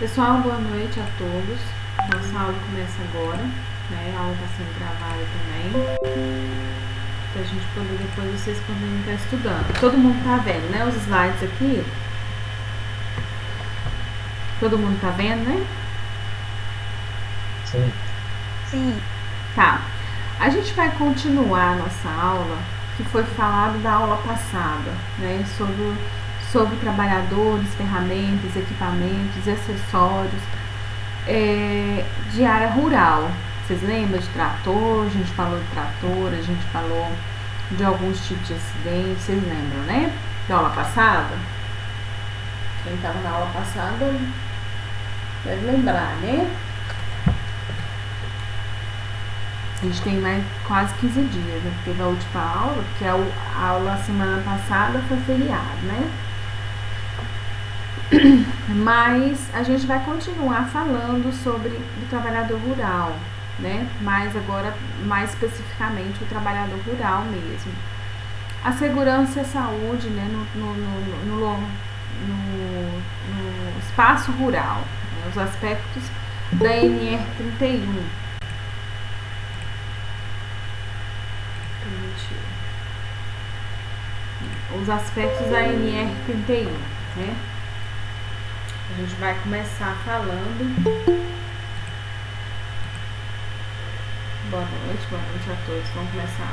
Pessoal, boa noite a todos. Nossa aula começa agora, né? A aula está sendo gravada também, pra gente poder depois vocês poderem estar estudando. Todo mundo tá vendo, né? Os slides aqui. Todo mundo tá vendo, né? Sim. Sim. Tá. A gente vai continuar a nossa aula, que foi falado da aula passada, né? Sobre trabalhadores, ferramentas, equipamentos, acessórios de área rural. Vocês lembram de trator? A gente falou de trator, a gente falou de alguns tipos de acidentes. Vocês lembram, né? Da aula passada? Quem estava na aula passada deve lembrar, né? A gente tem mais quase 15 dias, né? Teve a última aula, porque a aula semana passada foi feriado, né? Mas a gente vai continuar falando sobre o trabalhador rural, né? Mas agora, mais especificamente, o trabalhador rural mesmo. A segurança e a saúde, né? No espaço rural, né? Os aspectos da NR31. Os aspectos da NR31, né? A gente vai começar falando. Boa noite a todos. Vamos começar.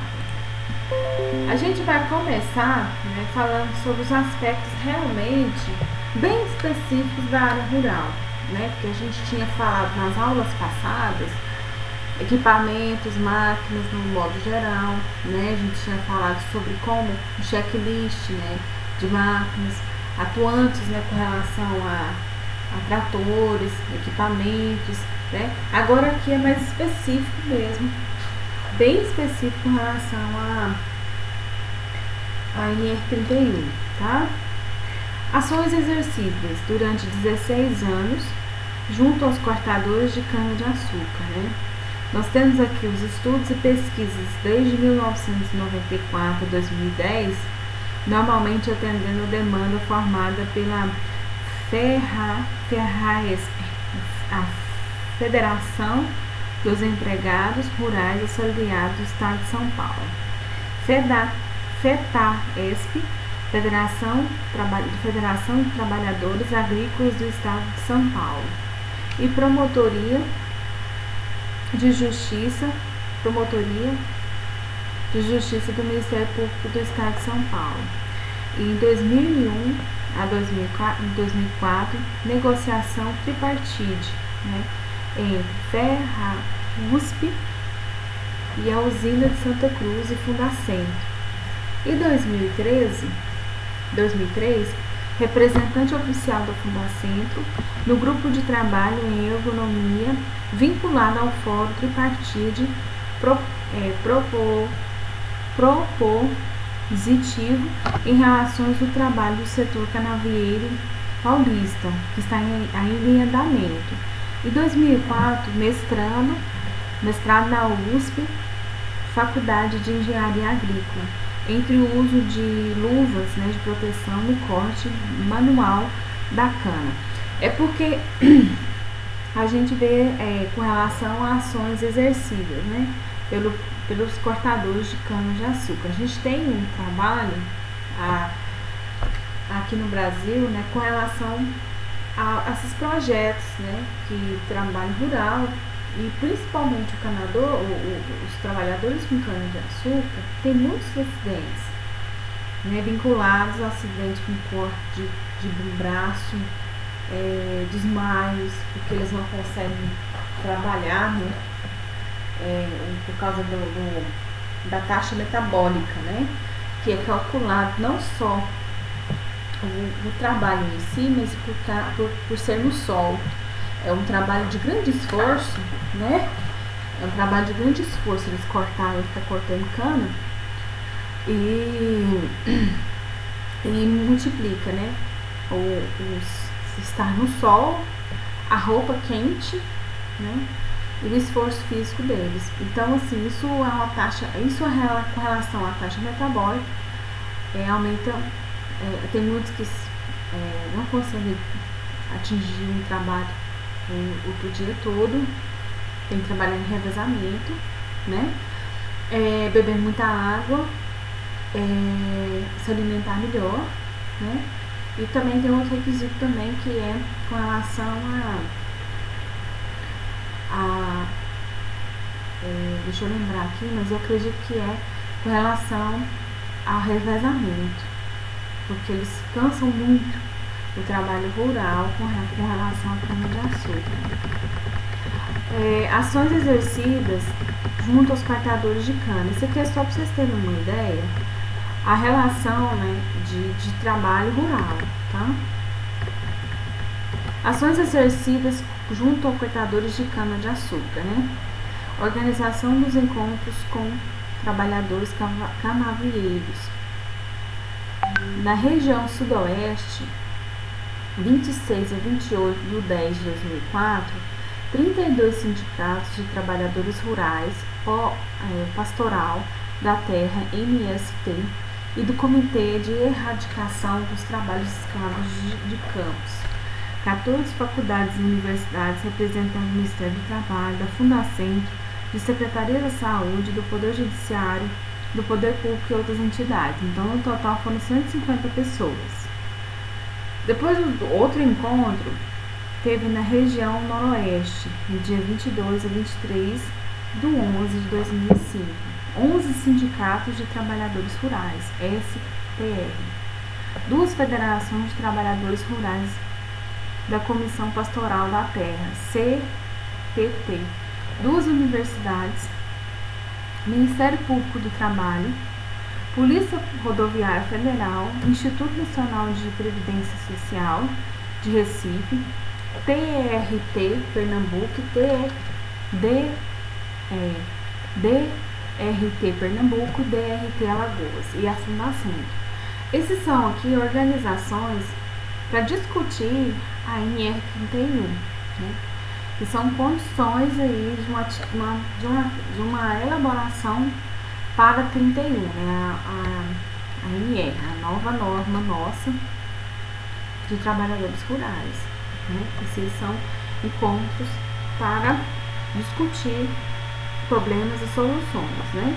A gente vai começar, né, falando sobre os aspectos realmente bem específicos da área rural, né? Porque a gente tinha falado nas aulas passadas equipamentos, máquinas no modo geral, né? A gente tinha falado sobre como o checklist, né, de máquinas atuantes, né, com relação a tratores, equipamentos, né? Agora aqui é mais específico mesmo, bem específico com relação a NR31, tá? Ações exercidas durante 16 anos junto aos cortadores de cana-de-açúcar, né? Nós temos aqui os estudos e pesquisas desde 1994 a 2010, normalmente atendendo a demanda formada pela a Federação dos Empregados Rurais Assalariados do Estado de São Paulo, FETAESP, Federação de Trabalhadores Agrícolas do Estado de São Paulo, e Promotoria de Justiça do Ministério Público do Estado de São Paulo. E em 2001 a 2004, negociação tripartite, né, entre FERRA-USP e a usina de Santa Cruz e Fundacentro. E 2003, representante oficial do Fundacentro no grupo de trabalho em ergonomia vinculado ao Fórum Tripartite propositivo em relações do trabalho do setor canavieiro paulista, que está ainda em andamento. Em 2004, mestrado na USP, Faculdade de Engenharia Agrícola, entre o uso de luvas, né, de proteção no corte manual da cana. É porque a gente vê com relação a ações exercidas, né, pelos cortadores de cana-de-açúcar. A gente tem um trabalho aqui no Brasil, né, com relação a esses projetos, né, que trabalham rural, e principalmente os trabalhadores com cana-de-açúcar têm muitos acidentes, né, vinculados a acidentes com corte de braço, desmaios, porque eles não conseguem trabalhar, né, por causa da taxa metabólica, né, que é calculado não só o trabalho em si, mas por ser no sol. É um trabalho de grande esforço, né? É um trabalho de grande esforço eles ficar cortando cana e multiplica, né? Estar no sol, a roupa quente, né? E o esforço físico deles. Então, assim, isso com relação à taxa metabólica aumenta. Tem muitos que não conseguem atingir um trabalho o dia todo, tem que trabalhar em revezamento, né? Beber muita água, se alimentar melhor, né? E também tem outro requisito também que é com relação deixa eu lembrar aqui, mas eu acredito que é com relação ao revezamento, porque eles cansam muito do trabalho rural com relação à cana-de-açúcar. Ações exercidas junto aos cortadores de cana. Isso aqui é só para vocês terem uma ideia, a relação, né, de trabalho rural, tá? Ações exercidas junto aos cortadores de cana-de-açúcar, né? Organização dos encontros com trabalhadores canavieiros. Na região sudoeste, 26 a 28 de 10 de 2004, 32 sindicatos de trabalhadores rurais, pastoral da terra, MST, e do Comitê de Erradicação dos Trabalhos Escravos de Campos, 14 faculdades e universidades representando o Ministério do Trabalho, da Fundacentro, de Secretaria da Saúde, do Poder Judiciário, do Poder Público e outras entidades. Então, no total foram 150 pessoas. Depois, outro encontro teve na região noroeste, no dia 22 a 23 de 11 de 2005. 11 sindicatos de trabalhadores rurais, STR. 2 federações de trabalhadores rurais da Comissão Pastoral da Terra, CPT. 2 universidades, Ministério Público do Trabalho, Polícia Rodoviária Federal, Instituto Nacional de Previdência Social de Recife, TRT Pernambuco, DRT Pernambuco, DRT Alagoas e a Fundacentro. Esses são aqui organizações para discutir a NR31, né? Que são condições aí de uma elaboração para 31, né? A NR, a nova norma nossa de trabalhadores rurais, né? Esses são encontros para discutir problemas e soluções, né?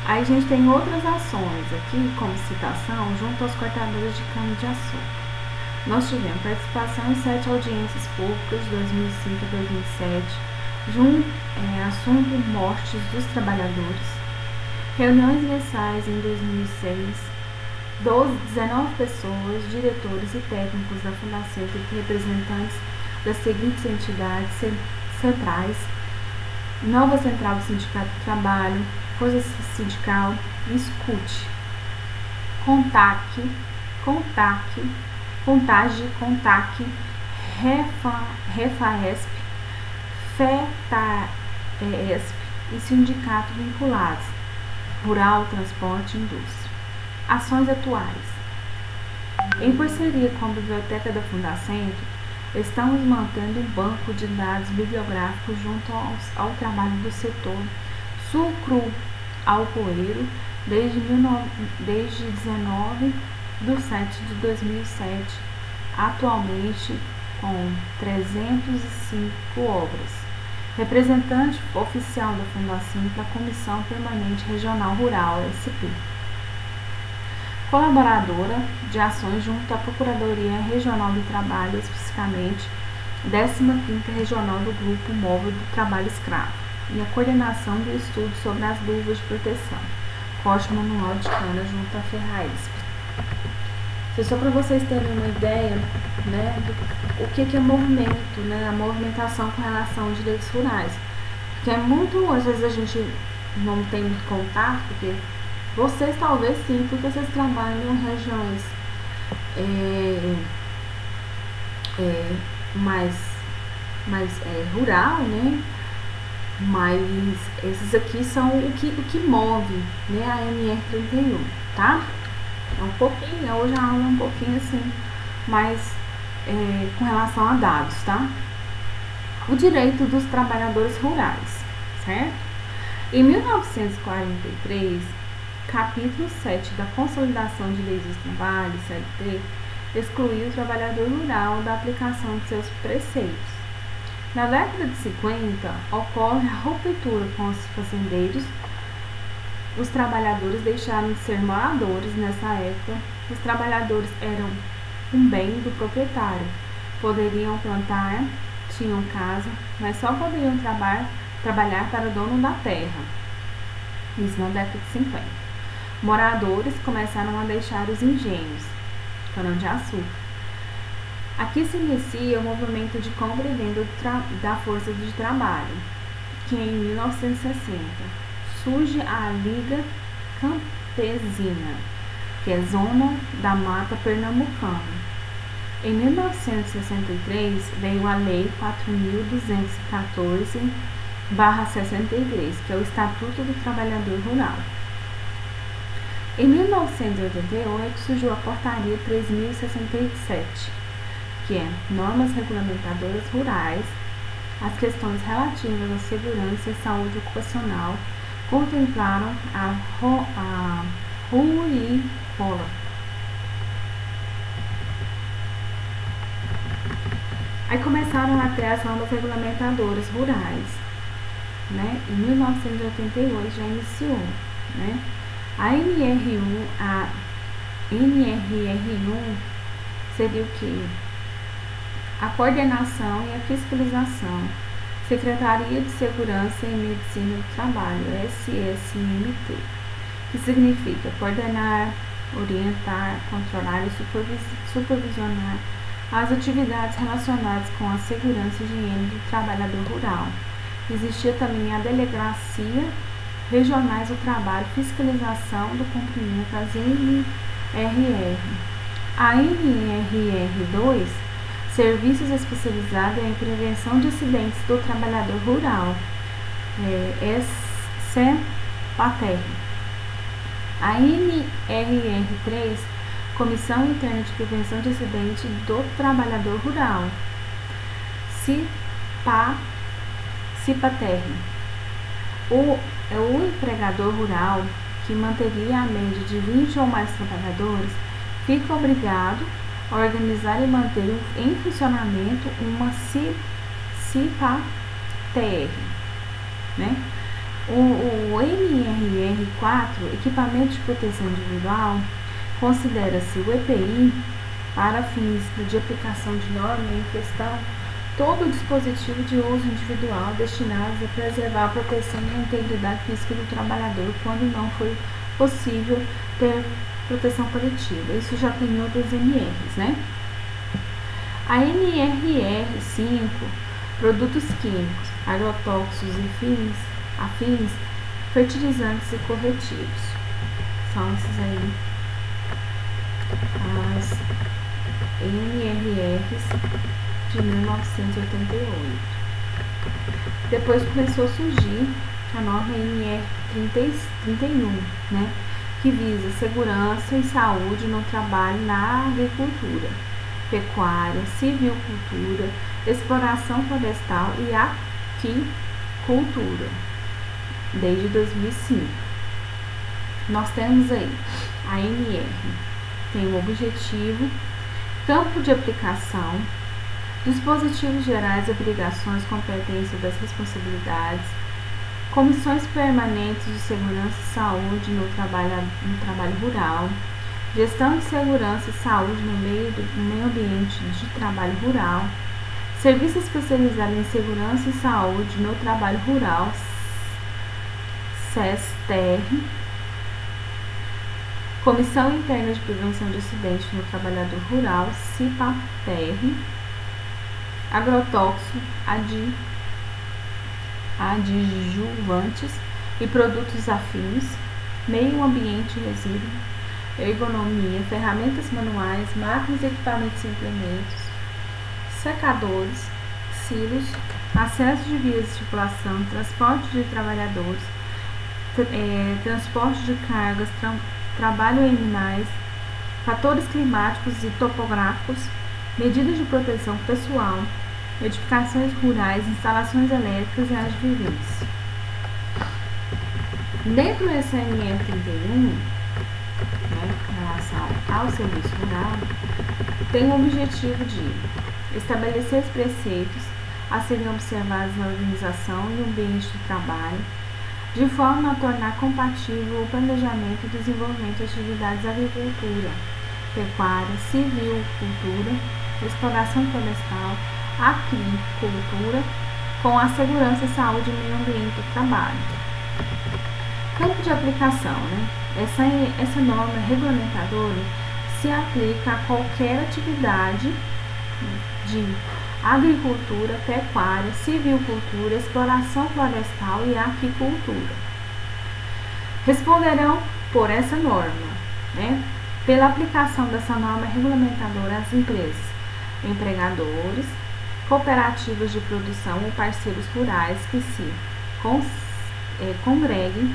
Aí a gente tem outras ações aqui, como citação, junto aos cortadores de cana-de-açúcar. Nós tivemos participação em 7 audiências públicas de 2005 a 2007, assunto mortes dos trabalhadores, reuniões mensais em 2006, 19 pessoas, diretores e técnicos da Fundação e representantes das seguintes entidades centrais: Nova Central do Sindicato do Trabalho, Força Sindical, Escute, Contage, Refaesp, FETAESP e sindicatos vinculados, Rural, Transporte e Indústria. Ações atuais. Em parceria com a Biblioteca da Fundacentro, estamos mantendo um banco de dados bibliográficos junto ao trabalho do setor sucro-alcooleiro desde 19 de 7 de 2007, atualmente com 305 obras. Representante oficial da Fundação para a Comissão Permanente Regional Rural, SP. Colaboradora de ações junto à Procuradoria Regional do Trabalho, especificamente 15ª Regional do Grupo Móvel do Trabalho Escravo, e a coordenação do estudo sobre as luvas de proteção, Código Manual de Cana junto à Ferraesp. Só para vocês terem uma ideia, né, do que é movimento, né, a movimentação com relação aos direitos rurais. Porque às vezes a gente não tem muito contato, porque vocês talvez sim, porque vocês trabalham em regiões mais rural, né? Mas esses aqui são o que move, né, a NR31, tá? É um pouquinho, hoje a aula é um pouquinho assim, mas com relação a dados, tá? O direito dos trabalhadores rurais, certo? Em 1943, capítulo 7 da Consolidação de Leis do Trabalho, CLT, excluiu o trabalhador rural da aplicação de seus preceitos. Na década de 50, ocorre a ruptura com os fazendeiros. Os trabalhadores deixaram de ser moradores. Nessa época, os trabalhadores eram um bem do proprietário. Poderiam plantar, tinham casa, mas só poderiam trabalhar para o dono da terra. Isso na década de 50. Moradores começaram a deixar os engenhos, cana-de-açúcar. Aqui se inicia o movimento de compra e venda da força de trabalho, que em 1960 surge a Liga Campesina, que é zona da mata pernambucana. Em 1963 veio a Lei 4.214/63, que é o Estatuto do Trabalhador Rural. Em 1988 surgiu a Portaria 3.067, que é Normas Regulamentadoras Rurais. As questões relativas à segurança e saúde ocupacional contemplaram a RUIROLA. Aí começaram a ter as normas regulamentadoras rurais, né? Em 1988 já iniciou, né? A NRR1 seria o quê? A coordenação e a fiscalização. Secretaria de Segurança e Medicina do Trabalho, SSMT, que significa coordenar, orientar, controlar e supervisionar as atividades relacionadas com a segurança e higiene do trabalhador rural. Existia também a Delegacia Regionais do Trabalho, fiscalização do cumprimento das NRR. A NRR2, Serviços Especializados em Prevenção de Acidentes do Trabalhador Rural, SEPATER. A NRR3, Comissão Interna de Prevenção de Acidentes do Trabalhador Rural, CIPATER. O empregador rural, que manteria a média de 20 ou mais trabalhadores, fica obrigado a organizar e manter em funcionamento uma CIPATER, né? O NRR4, Equipamento de Proteção Individual, considera-se o EPI para fins de aplicação de norma em questão todo dispositivo de uso individual destinado a preservar a proteção e a integridade física do trabalhador quando não for possível ter proteção coletiva. Isso já tem em outros NRs, né? A NRR5, produtos químicos, agrotóxicos e afins, fertilizantes e corretivos. São esses aí as NRRs de 1988. Depois começou a surgir a norma NR31, né, que visa segurança e saúde no trabalho na agricultura, pecuária, silvicultura, exploração florestal e aquicultura, desde 2005. Nós temos aí a NR, tem o objetivo, campo de aplicação, dispositivos gerais, obrigações, competência das responsabilidades, comissões permanentes de segurança e saúde no trabalho rural, gestão de segurança e saúde no meio ambiente de trabalho rural, serviço especializado em segurança e saúde no trabalho rural, SESTER, Comissão Interna de Prevenção de Acidentes no Trabalhador Rural, CIPATER, agrotóxico, adjuvantes e produtos afins, meio ambiente e resíduo, ergonomia, ferramentas manuais, máquinas, equipamentos e implementos, secadores, silos, acesso de vias de circulação, transporte de trabalhadores, transporte de cargas, trabalho em animais, fatores climáticos e topográficos, medidas de proteção pessoal, edificações rurais, instalações elétricas e áreas de vivência. Dentro do SNE 31, né, em relação ao serviço rural, tem o objetivo de estabelecer os preceitos a serem observados na organização e no ambiente de trabalho, de forma a tornar compatível o planejamento e desenvolvimento de atividades da agricultura, pecuária, silvicultura, exploração florestal, aquicultura, com a segurança, saúde e meio ambiente do trabalho. Campo de aplicação, né? Essa norma regulamentadora se aplica a qualquer atividade de agricultura, pecuária, silvicultura, exploração florestal e aquicultura. Responderão por essa norma, né? Pela aplicação dessa norma regulamentadora às empresas, empregadores, cooperativas de produção ou parceiros rurais que se congreguem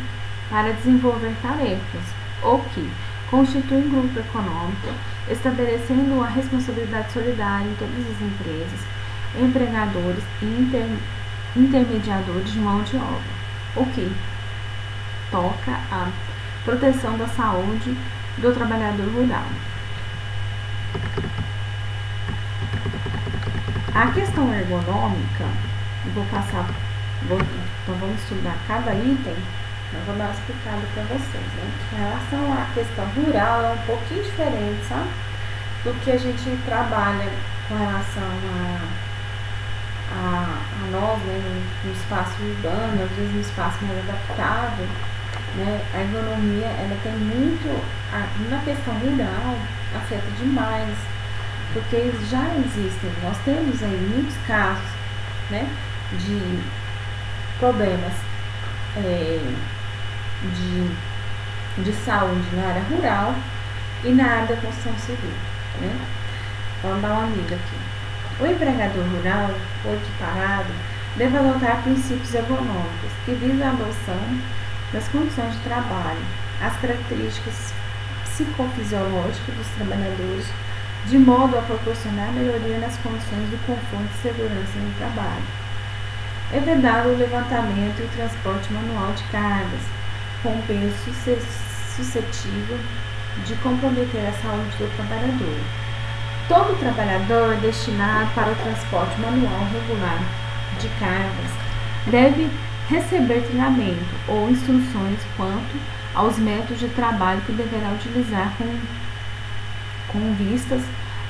para desenvolver tarefas ou que constituem grupo econômico, estabelecendo a responsabilidade solidária em todas as empresas, empregadores e intermediadores de mão de obra, o que toca a proteção da saúde do trabalhador rural. A questão ergonômica, então vamos estudar cada item, eu vou dar uma explicada para vocês, né? Em relação à questão rural, é um pouquinho diferente, sabe? Do que a gente trabalha com relação a nós, né? No espaço urbano, às vezes no espaço mais adaptado, né? A ergonomia, ela tem muito, na questão rural, afeta demais, porque já existem, nós temos aí muitos casos, né, de problemas de saúde na área rural e na área da construção civil, né? Vamos dar uma lida aqui. O empregador rural ou equiparado deve adotar princípios ergonômicos que visam a adoção das condições de trabalho, as características psicofisiológicas dos trabalhadores, de modo a proporcionar melhoria nas condições do conforto e segurança no trabalho. É vedado o levantamento e o transporte manual de cargas, com peso suscetível de comprometer a saúde do trabalhador. Todo trabalhador destinado para o transporte manual regular de cargas deve receber treinamento ou instruções quanto aos métodos de trabalho que deverá utilizar com vistas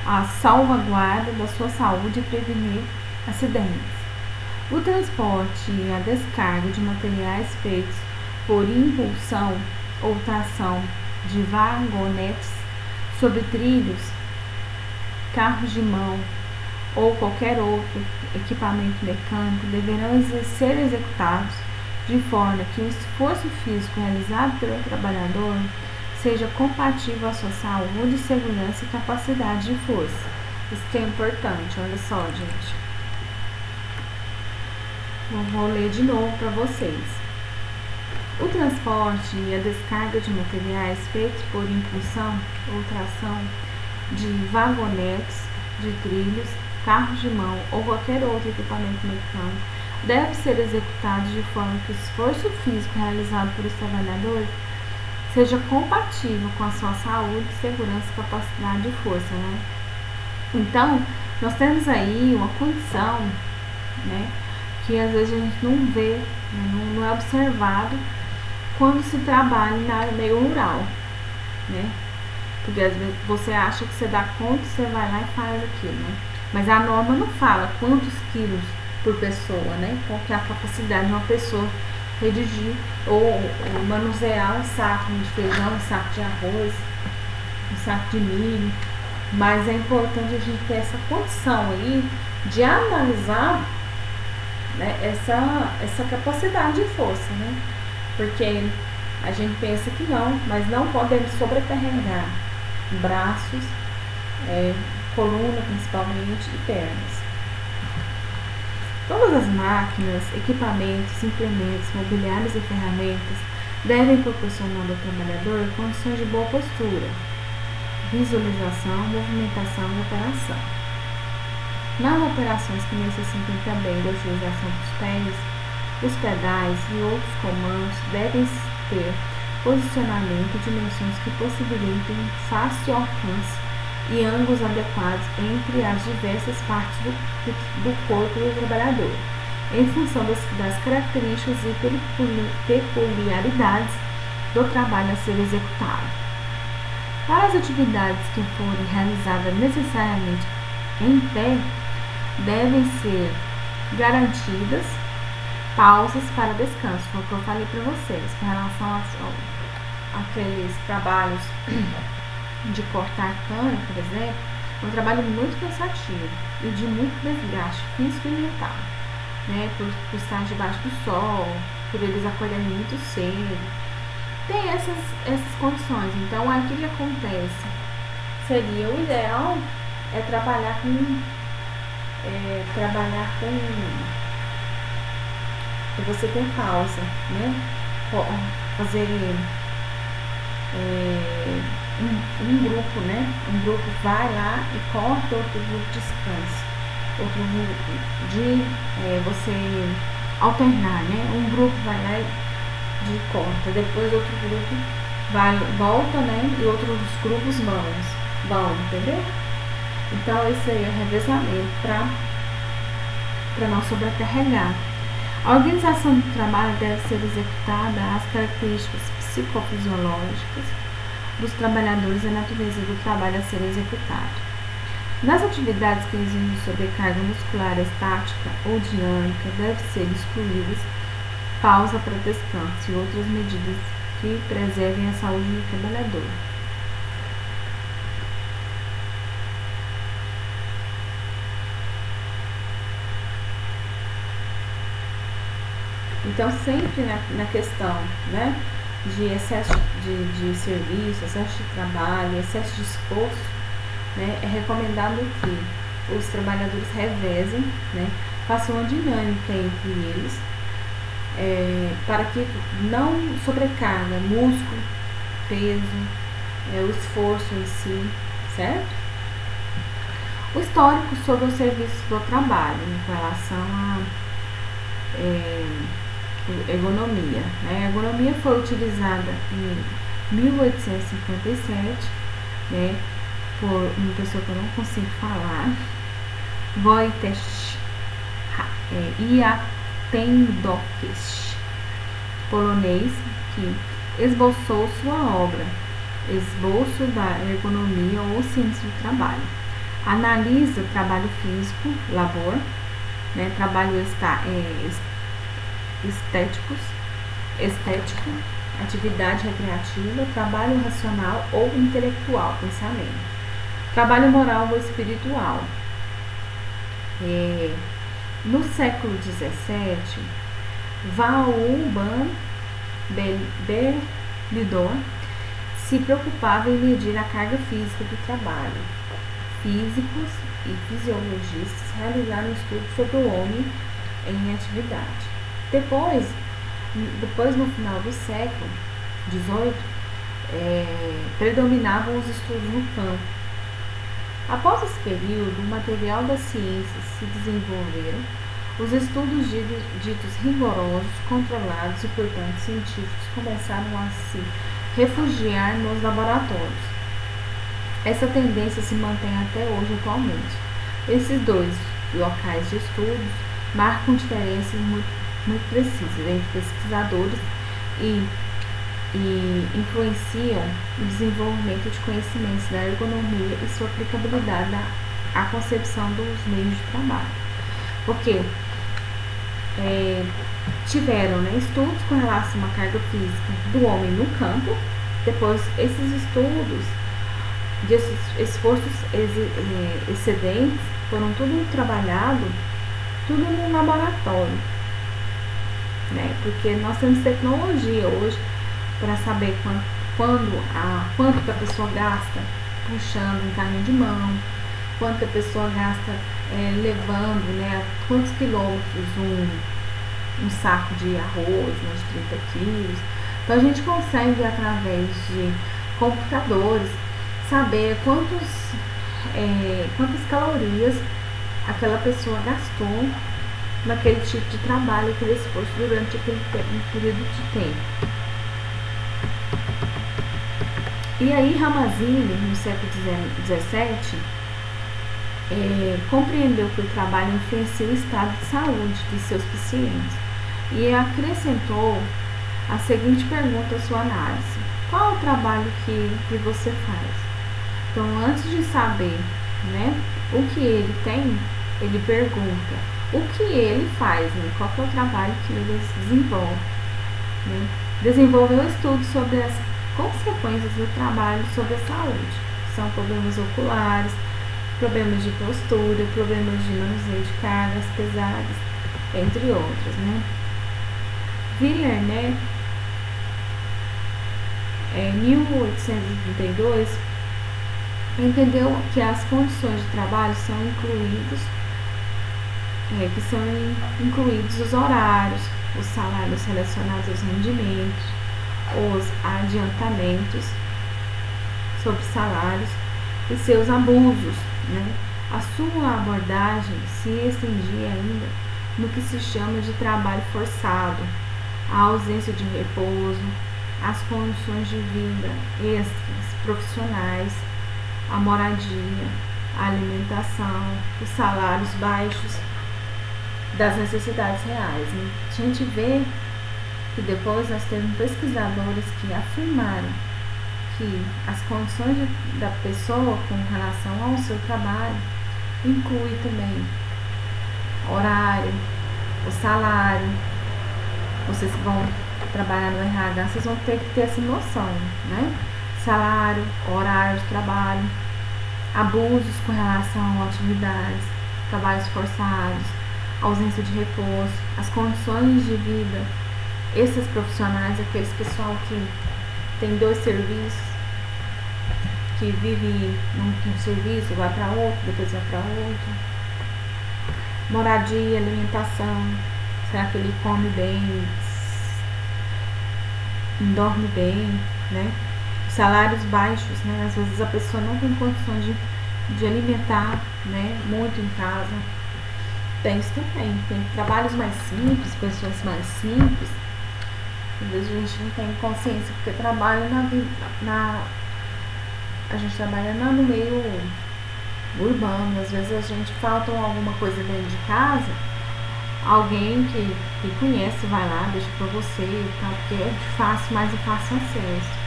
à salvaguarda da sua saúde e prevenir acidentes. O transporte e a descarga de materiais feitos por impulsão ou tração de vagonetes sobre trilhos, carros de mão ou qualquer outro equipamento mecânico deverão ser executados de forma que o esforço físico realizado pelo trabalhador seja compatível à sua saúde, segurança e capacidade de força. Isso que é importante, olha só, gente. Eu vou ler de novo para vocês. O transporte e a descarga de materiais feitos por impulsão ou tração de vagonetes, de trilhos, carros de mão ou qualquer outro equipamento mecânico deve ser executado de forma que o esforço físico realizado pelos trabalhadores seja compatível com a sua saúde, segurança, capacidade e força, né? Então, nós temos aí uma condição, né, que às vezes a gente não vê, né, não é observado quando se trabalha na área meio rural, né? Porque às vezes você acha que você dá conta, você vai lá e faz aquilo, né? Mas a norma não fala quantos quilos por pessoa, né? Qual que é a capacidade de uma pessoa redigir ou manusear um saco de feijão, um saco de arroz, um saco de milho. Mas é importante a gente ter essa condição aí de analisar, né, essa capacidade de força, né? Porque a gente pensa que não, mas não podemos sobrecarregar braços, coluna principalmente e pernas. Todas as máquinas, equipamentos, implementos, mobiliários e ferramentas devem proporcionar ao trabalhador condições de boa postura, visualização, movimentação e operação. Nas operações que necessitam também da utilização dos pés, os pedais e outros comandos devem ter posicionamento e dimensões que possibilitem fácil alcance e ângulos adequados entre as diversas partes do corpo do trabalhador, em função das características e peculiaridades do trabalho a ser executado. Para as atividades que forem realizadas necessariamente em pé, devem ser garantidas pausas para descanso, foi o que eu falei para vocês, com relação àqueles trabalhos de cortar cana, por exemplo, é um trabalho muito cansativo e de muito desgaste físico e mental, né, por estar debaixo do sol, por eles acordarem muito cedo, tem essas condições. Então, aí o que acontece? Seria o ideal é trabalhar com você ter pausa, né? Fazer um grupo, né? Um grupo vai lá e corta, outro grupo descansa. Outro grupo você alternar, né? Um grupo vai lá e corta, depois outro grupo volta, né? E outros grupos vão, entendeu? Então, esse aí é o revezamento para não sobrecarregar. A organização do trabalho deve ser executada às características psicofisiológicas dos trabalhadores e a natureza do trabalho a ser executado. Nas atividades que exigem sobrecarga muscular estática ou dinâmica, deve ser excluídas pausa para descanso e outras medidas que preservem a saúde do trabalhador. Então, sempre na questão, né, de excesso de serviço, excesso de trabalho, excesso de esforço, né, é recomendado que os trabalhadores revezem, né, façam uma dinâmica entre eles, para que não sobrecarga músculo, peso, o esforço em si, certo? O histórico sobre os serviços do trabalho em relação à ergonomia. A ergonomia foi utilizada em 1857, né, por uma pessoa que eu não consigo falar, Wojciech Iatendowicz, polonês, que esboçou sua obra Esboço da Ergonomia ou Ciência do Trabalho. Analisa trabalho físico, labor, né, trabalho estético, atividade recreativa, trabalho racional ou intelectual, pensamento, trabalho moral ou espiritual. No século XVII, Vauban Belidor se preocupava em medir a carga física do trabalho. Físicos e fisiologistas realizaram estudos sobre o homem em atividade. Depois no final do século XVIII, predominavam os estudos no campo. Após esse período, o material das ciências se desenvolveram, os estudos ditos rigorosos, controlados e, portanto, científicos começaram a se refugiar nos laboratórios. Essa tendência se mantém até hoje atualmente. Esses dois locais de estudos marcam diferenças muito precisas entre pesquisadores e influenciam o desenvolvimento de conhecimentos da ergonomia e sua aplicabilidade à concepção dos meios de trabalho. Porque tiveram, né, estudos com relação à carga física do homem no campo, depois esses estudos desses esforços excedentes foram tudo trabalhado, tudo no laboratório, né? Porque nós temos tecnologia hoje para saber quanto que a pessoa gasta puxando um carrinho de mão, quanto a pessoa gasta levando, né, quantos quilômetros um saco de arroz, né, de 30 quilos. Então a gente consegue, através de computadores, saber quantas calorias aquela pessoa gastou naquele tipo de trabalho, aquele esforço durante aquele período de tempo. E aí Ramazzini, no século XVII, compreendeu que o trabalho influencia o estado de saúde de seus pacientes e acrescentou a seguinte pergunta à sua análise: qual é o trabalho que você faz? Então, antes de saber, né, o que ele tem, ele pergunta o que ele faz, né, qual é o trabalho que ele desenvolve. Né? Desenvolveu um estudo sobre as consequências do trabalho sobre a saúde. São problemas oculares, problemas de postura, problemas de manuseio de cargas pesadas, entre outros, né? Willer, né, em 1832, entendeu que as condições de trabalho são incluídos os horários, os salários relacionados aos rendimentos, os adiantamentos sobre salários e seus abusos, né? A sua abordagem se estendia ainda no que se chama de trabalho forçado, a ausência de repouso, as condições de vida extras profissionais, a moradia, a alimentação, os salários baixos das necessidades reais. Né? A gente vê que depois nós temos pesquisadores que afirmaram que as condições da pessoa com relação ao seu trabalho inclui também horário, o salário. Vocês vão trabalhar no RH, vocês vão ter que ter essa noção, né? Salário, horário de trabalho, abusos com relação a atividades, trabalhos forçados, ausência de repouso, as condições de vida, esses profissionais, aqueles pessoal que tem 2 serviços, que vive num serviço, vai para outro, depois vai para outro. Moradia, alimentação, será que ele come bem, dorme bem, né? Salários baixos, né? Às vezes a pessoa não tem condições de alimentar, né, muito em casa. Tem isso também, tem trabalhos mais simples, pessoas mais simples. Às vezes a gente não tem consciência, porque trabalha a gente trabalha no meio urbano, às vezes a gente falta alguma coisa dentro de casa, alguém que conhece vai lá, deixa pra você e tal, porque é mais de fácil acesso.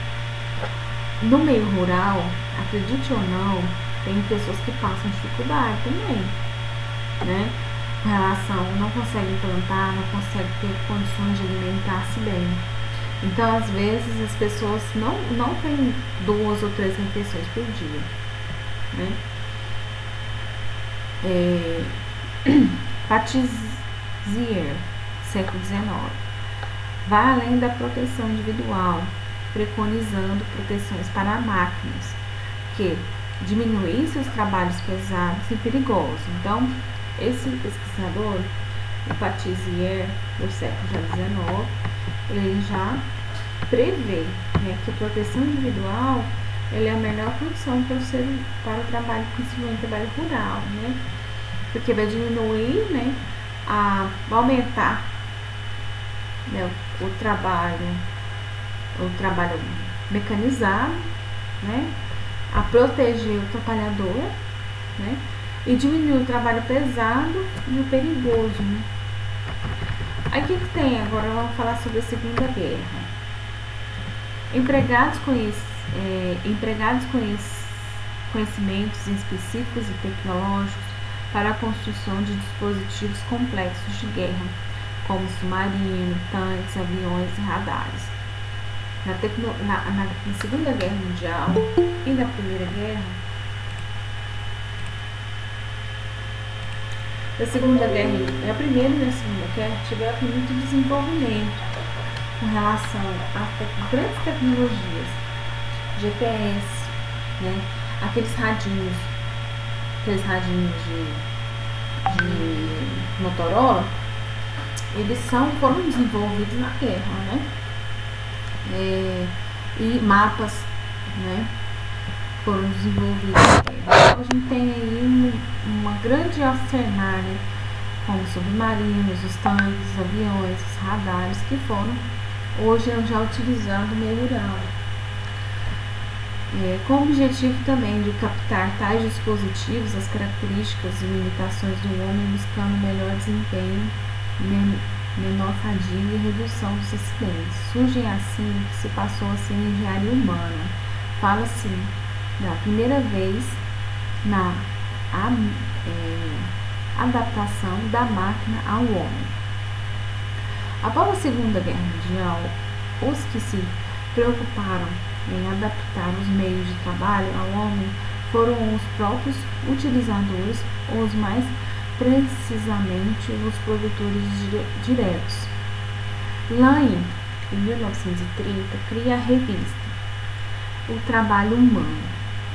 No meio rural, acredite ou não, tem pessoas que passam dificuldade também, né? Com relação, não conseguem plantar, não conseguem ter condições de alimentar-se bem. Então, às vezes, as pessoas não têm 2 ou 3 refeições por dia, né? Patizier, século XIX, vai além da proteção individual, preconizando proteções para máquinas, que diminuíssem os trabalhos pesados e perigosos. Então, esse pesquisador, o Patizier, do século XIX, ele já prevê, né, que a proteção individual ele é a melhor condição para o trabalho, principalmente o trabalho rural, né? Porque vai diminuir, né, vai aumentar, né, o trabalho mecanizado, né, a proteger o trabalhador, né, e diminuir o trabalho pesado e o perigoso, né. Aí o que tem agora? Vamos falar sobre a Segunda Guerra. Empregados com conhecimentos específicos e tecnológicos para a construção de dispositivos complexos de guerra, como submarino, tanques, aviões e radares. Na Segunda Guerra Mundial e na Primeira Guerra, a Primeira e a Segunda Guerra tiveram muito desenvolvimento com relação a grandes tecnologias, GPS, né? Aqueles radinhos de Motorola, eles foram desenvolvidos na guerra, né? E mapas, né, foram desenvolvidos. Então, a gente tem aí uma grande arsenal, né, como submarinos, os tanques, os aviões, os radares, que foram hoje já utilizando o meio rural. com o objetivo também de captar tais dispositivos, as características e limitações do homem, buscando melhor desempenho, menor fadiga e redução dos acidentes. Surgem assim o que se passou a ser engenharia humana. Fala-se da primeira vez na adaptação da máquina ao homem. Após a Segunda Guerra Mundial, os que se preocuparam em adaptar os meios de trabalho ao homem foram os próprios utilizadores, ou os mais precisamente os produtores diretos. Lane, em 1930, cria a revista O Trabalho Humano,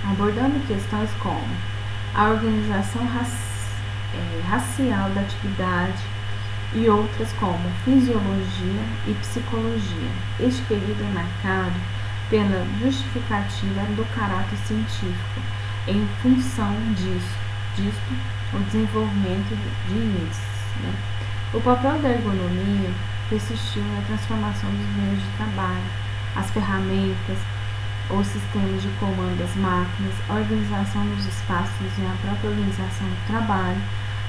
abordando questões como a organização racial da atividade e outras como fisiologia e psicologia. Este período é marcado pela justificativa do caráter científico em função disto o desenvolvimento de índices. O papel da ergonomia persistiu na transformação dos meios de trabalho, as ferramentas, os sistemas de comando das máquinas, a organização dos espaços e a própria organização do trabalho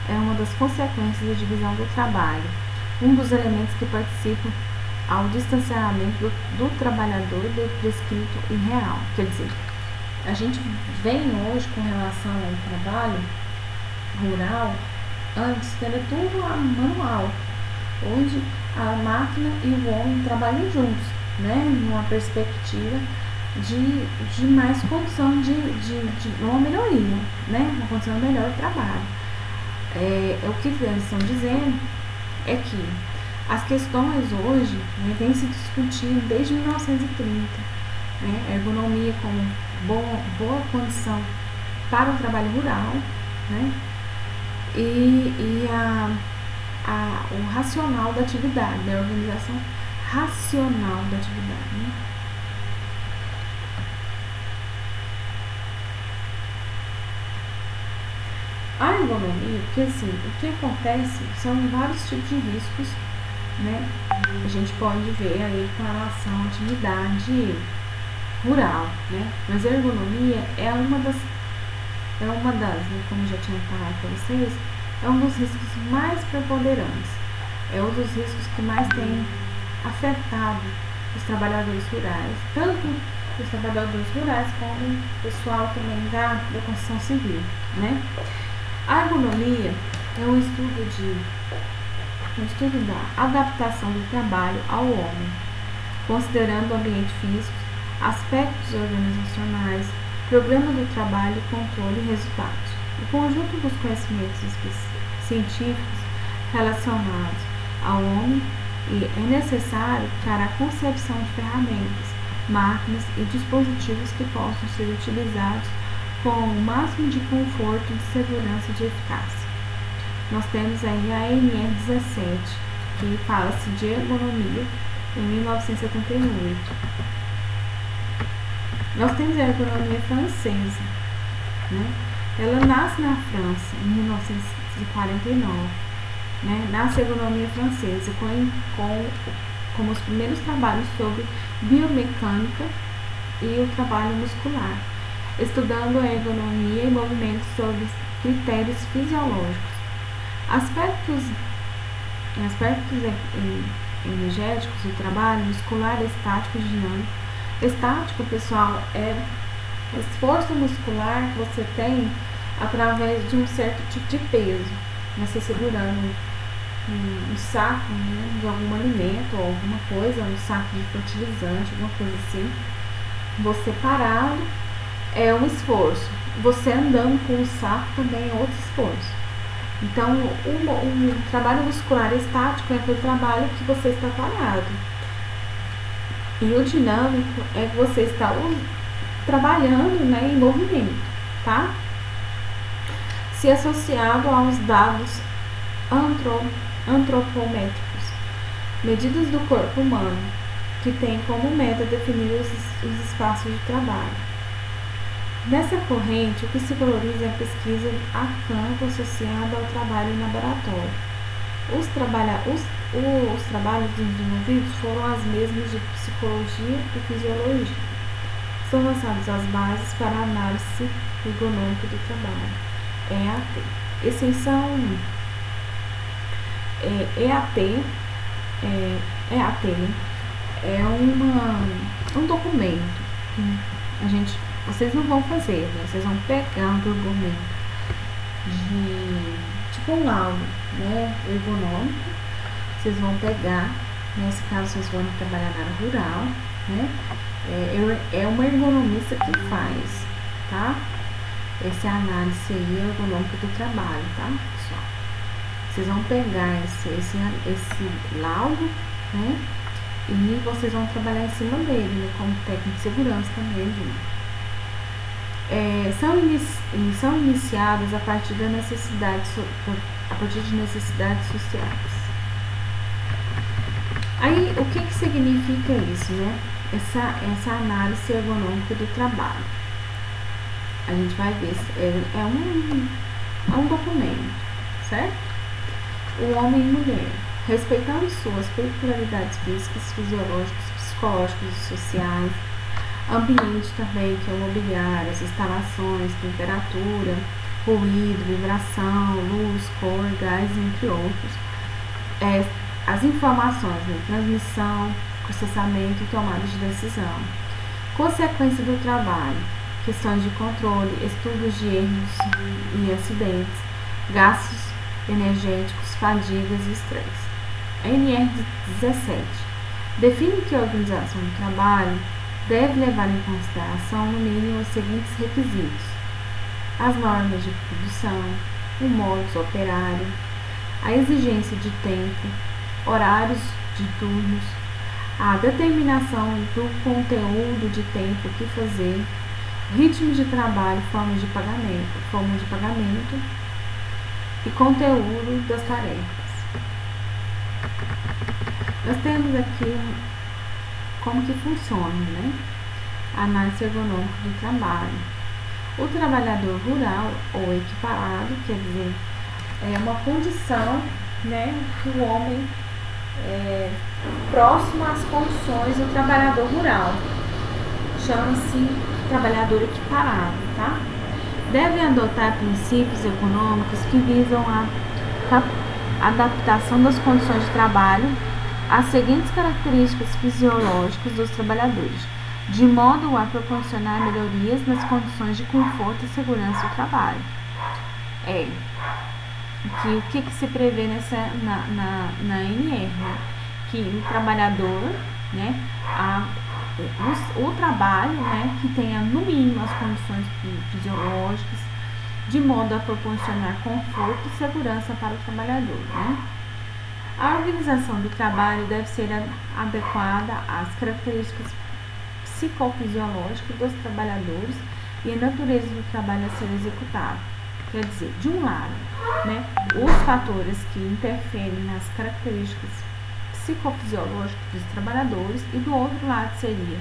é uma das consequências da divisão do trabalho, um dos elementos que participam ao distanciamento do trabalhador do prescrito e real. Quer dizer, a gente vem hoje com relação ao trabalho rural, antes era tudo manual, onde a máquina e o homem trabalham juntos, numa perspectiva de mais condição de uma melhoria, uma condição melhor de trabalho. O que eles estão dizendo é que as questões hoje vêm se discutindo desde 1930, a ergonomia como boa condição para o trabalho rural, e o racional da atividade, a organização racional da atividade. A ergonomia, porque assim, o que acontece são vários tipos de riscos, a gente pode ver aí com relação à atividade rural, mas a ergonomia é uma das, como já tinha falado para vocês, é um dos riscos mais preponderantes, é um dos riscos que mais tem afetado os trabalhadores rurais, tanto os trabalhadores rurais como o pessoal também da construção civil, A ergonomia é um estudo da adaptação do trabalho ao homem, considerando o ambiente físico, aspectos organizacionais, problema do trabalho, controle e resultados. O conjunto dos conhecimentos científicos relacionados ao homem é necessário para a concepção de ferramentas, máquinas e dispositivos que possam ser utilizados com o máximo de conforto, de segurança e de eficácia. Nós temos aí a NR17, que fala-se de ergonomia em 1978. Nós temos a ergonomia francesa, Ela nasce na França em 1949, Nasce a ergonomia francesa com os primeiros trabalhos sobre biomecânica e o trabalho muscular, estudando a ergonomia e movimentos sob critérios fisiológicos. Aspectos energéticos do trabalho muscular, estático e dinâmico. Estático, pessoal, é o esforço muscular que você tem através de um certo tipo de peso, você segurando um saco de algum alimento ou alguma coisa, um saco de fertilizante, alguma coisa assim. Você parado é um esforço, você andando com o saco também é outro esforço. Então, o trabalho muscular estático é aquele trabalho que você está parado. E o dinâmico é que você está trabalhando em movimento, tá? Se associado aos dados antropométricos, medidas do corpo humano, que tem como meta definir os espaços de trabalho. Nessa corrente, o que se valoriza é a pesquisa a campo associada ao trabalho em laboratório. Os trabalhos desenvolvidos foram as mesmas de psicologia e fisiologia. estão lançados as bases para a análise ergonômica do trabalho, EAT. Extensão EAT é um documento que vocês não vão fazer, né? Vocês vão pegar um documento tipo um laudo, né, ergonômico. Vocês vão pegar, nesse caso vocês vão trabalhar na área rural, né? É uma ergonomista que faz, tá? Essa é a análise aí ergonômica do trabalho, tá, pessoal? Vocês vão pegar esse laudo, né? E vocês vão trabalhar em cima dele, né, como técnico de segurança também, são iniciadas a partir de necessidades sociais. Aí, o que significa isso, né? Essa análise ergonômica do trabalho. A gente vai ver, é um documento, certo? O homem e mulher, respeitando suas peculiaridades físicas, fisiológicas, psicológicas e sociais, ambiente também, que é o mobiliário, as instalações, temperatura, ruído, vibração, luz, cor, gás, entre outros. As informações, né? Transmissão, processamento e tomada de decisão. Consequência do trabalho, questões de controle, estudos de erros e acidentes, gastos energéticos, fadigas e estresse. NR17 define que a organização do trabalho deve levar em consideração, no mínimo, os seguintes requisitos: as normas de produção, o modus operandi, a exigência de tempo, horários de turnos, a determinação do conteúdo de tempo que fazer, ritmo de trabalho, forma de pagamento e conteúdo das tarefas. Nós temos aqui como que funciona, né? A análise ergonômica do trabalho. O trabalhador rural ou equiparado, quer dizer, é uma condição, né, que o homem próximo às condições do trabalhador rural. Chama-se trabalhador equiparado, tá? Deve adotar princípios econômicos que visam a adaptação das condições de trabalho às seguintes características fisiológicas dos trabalhadores, de modo a proporcionar melhorias nas condições de conforto e segurança do trabalho. O que se prevê na NR, né? Que o trabalhador, né, o trabalho, né, que tenha no mínimo as condições fisiológicas, de modo a proporcionar conforto e segurança para o trabalhador, né? A organização do trabalho deve ser adequada às características psicofisiológicas dos trabalhadores e a natureza do trabalho a ser executado. Quer dizer, de um lado, né, os fatores que interferem nas características psicofisiológicas dos trabalhadores, e do outro lado seria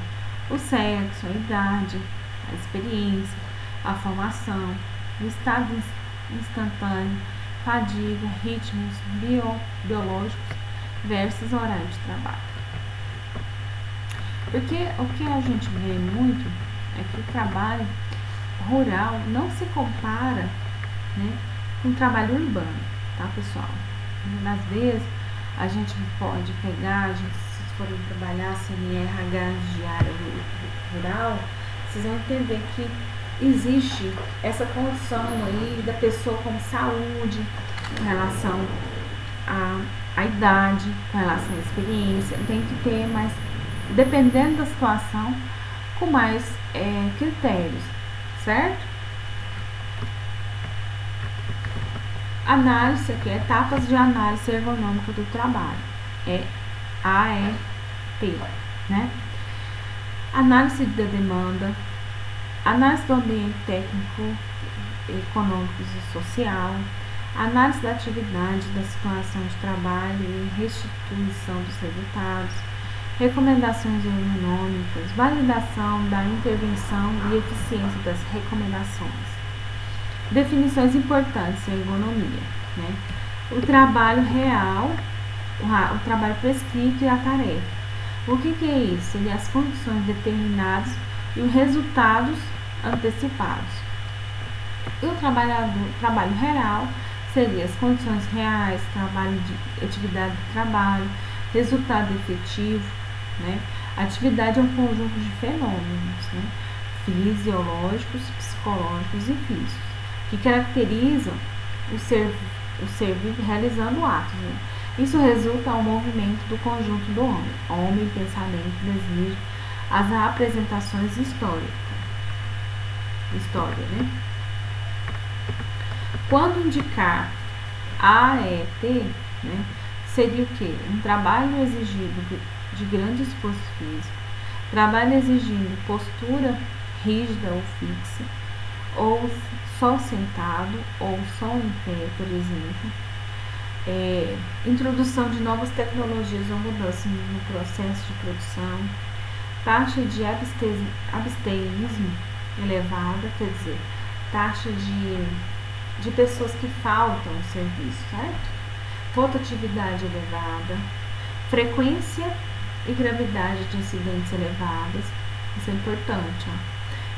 o sexo, a idade, a experiência, a formação, o estado instantâneo, fadiga, ritmos biológicos versus horário de trabalho. Porque o que a gente vê muito é que o trabalho rural não se compara, né, com o trabalho urbano, tá, pessoal? Às vezes a gente pode pegar, se forem trabalhar CNRH de área rural, vocês vão entender que existe essa condição aí da pessoa com saúde, com relação à idade, com relação à experiência, tem que ter mais, dependendo da situação, com mais critérios, certo? Análise aqui, etapas de análise ergonômica do trabalho, AET, né? Análise da demanda, análise do ambiente técnico, econômico e social, análise da atividade, da situação de trabalho e restituição dos resultados, recomendações ergonômicas, validação da intervenção e eficiência das recomendações. Definições importantes em ergonomia, né? O trabalho real, o trabalho prescrito e a tarefa. O que é isso? As condições determinadas e os resultados antecipados. E o trabalho real seria as condições reais, trabalho de atividade de trabalho, resultado efetivo, né? A atividade é um conjunto de fenômenos, né? Fisiológicos, psicológicos e físicos, que caracterizam o ser vivo realizando atos, né? Isso resulta ao movimento do conjunto do homem, pensamento, desejo, as apresentações história, né? Quando indicar AET, né, seria o quê? Um trabalho exigido de grande esforço físico, trabalho exigindo postura rígida ou fixa, ou só sentado, ou só em pé, por exemplo. Introdução de novas tecnologias ou mudanças no processo de produção, taxa de absteísmo elevada, quer dizer, taxa de pessoas que faltam ao serviço, certo? Rotatividade elevada, frequência e gravidade de incidentes elevadas, isso é importante, ó.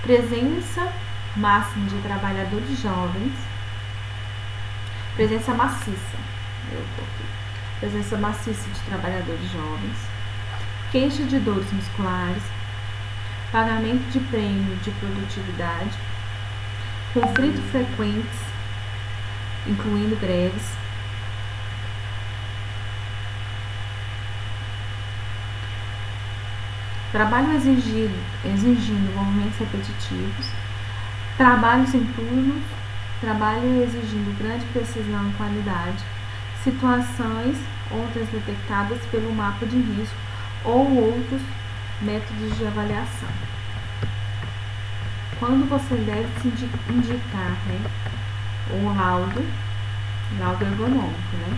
Presença máxima de trabalhadores jovens, presença maciça de trabalhadores jovens, queixa de dores musculares, pagamento de prêmio de produtividade, conflitos frequentes, incluindo greves, trabalho exigindo movimentos repetitivos, trabalho sem turnos, trabalho exigindo grande precisão e qualidade, situações outras detectadas pelo mapa de risco ou outros métodos de avaliação. Quando você deve se indicar, né, o laudo ergonômico, né?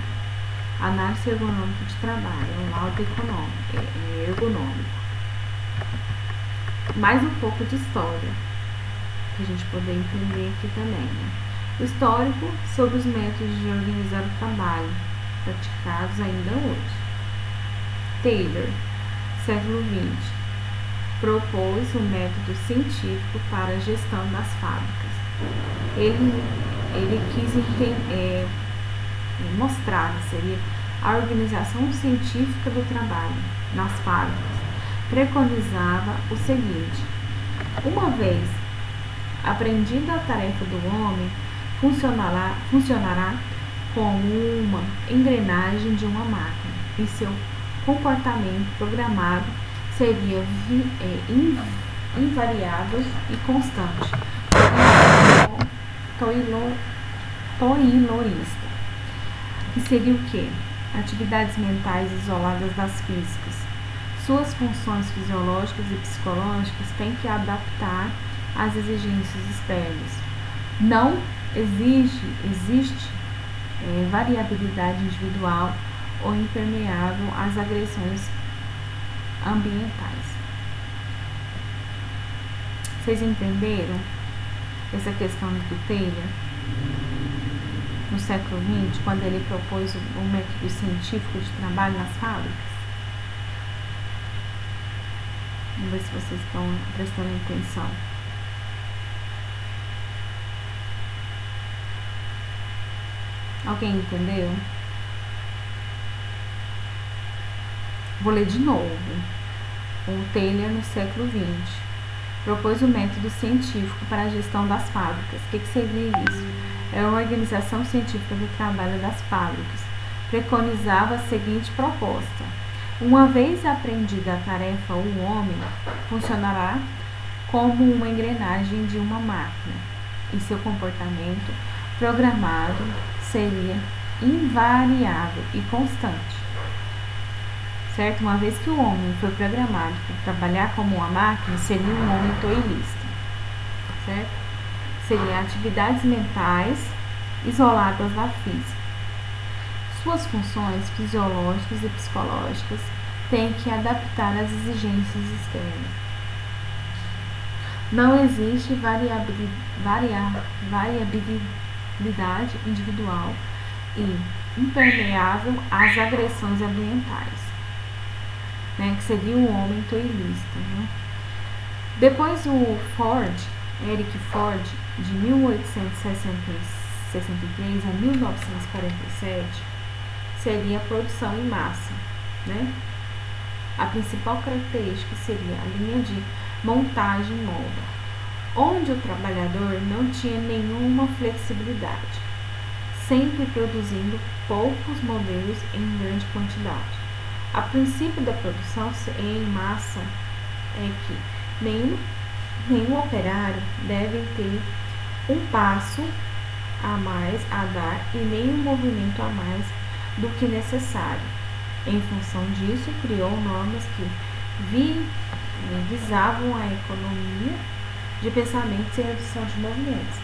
Análise ergonômica de trabalho, um laudo ergonômico. Mais um pouco de história, para a gente poder entender aqui também, né? O histórico sobre os métodos de organizar o trabalho, praticados ainda hoje. Taylor, século XX, propôs um método científico para a gestão das fábricas. Ele quis mostrar, seria a organização científica do trabalho nas fábricas. Preconizava o seguinte: uma vez aprendida a tarefa do homem, funcionará como uma engrenagem de uma máquina e seu comportamento programado seria invariável e constante. Taylorista, que seria o quê? Atividades mentais isoladas das físicas. Suas funções fisiológicas e psicológicas têm que adaptar às exigências externas. Não existe variabilidade individual ou impermeável às agressões ambientais. Vocês entenderam essa questão do Taylor no século XX, quando ele propôs o método científico de trabalho nas fábricas? Vamos ver se vocês estão prestando atenção. Alguém entendeu? Vou ler de novo. O Taylor, no século XX, propôs o método científico para a gestão das fábricas. O que seria isso? É uma organização científica do trabalho das fábricas. Preconizava a seguinte proposta: uma vez aprendida a tarefa, o homem funcionará como uma engrenagem de uma máquina e seu comportamento programado seria invariável e constante. Certo? Uma vez que o homem foi programado para trabalhar como uma máquina, seria um homem taoísta. Certo? Seriam atividades mentais isoladas da física. Suas funções fisiológicas e psicológicas têm que adaptar às exigências externas. Não existe variabilidade individual e impermeável às agressões ambientais, né, que seria o homem taoísta, né? Depois o Eric Ford, de 1863 a 1947, seria a produção em massa, né? A principal característica seria a linha de montagem móvel, onde o trabalhador não tinha nenhuma flexibilidade, sempre produzindo poucos modelos em grande quantidade. A princípio da produção em massa é que nenhum operário deve ter um passo a mais a dar e nenhum movimento a mais do que necessário. Em função disso, criou normas que visavam a economia de pensamentos e redução de movimentos.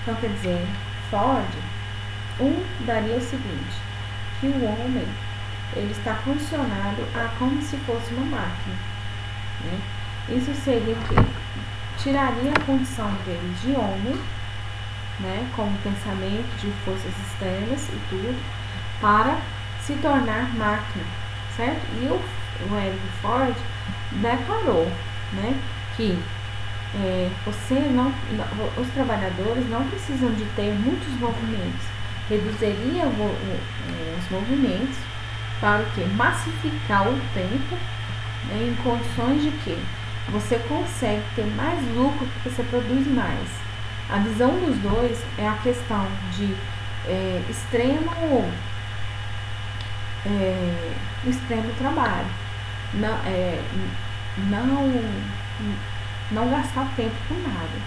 Então, quer dizer, Ford daria o seguinte, que o homem ele está condicionado a como se fosse uma máquina, né? Isso seria que tiraria a condição dele de homem, né, como pensamento de forças externas e tudo, para se tornar máquina, certo? E o Henry Ford declarou, né, que os trabalhadores não precisam de ter muitos movimentos, reduziria os movimentos para o que? Massificar o tempo, né, em condições de que você consegue ter mais lucro porque você produz mais. A visão dos dois é a questão de extremo trabalho, não gastar tempo com nada,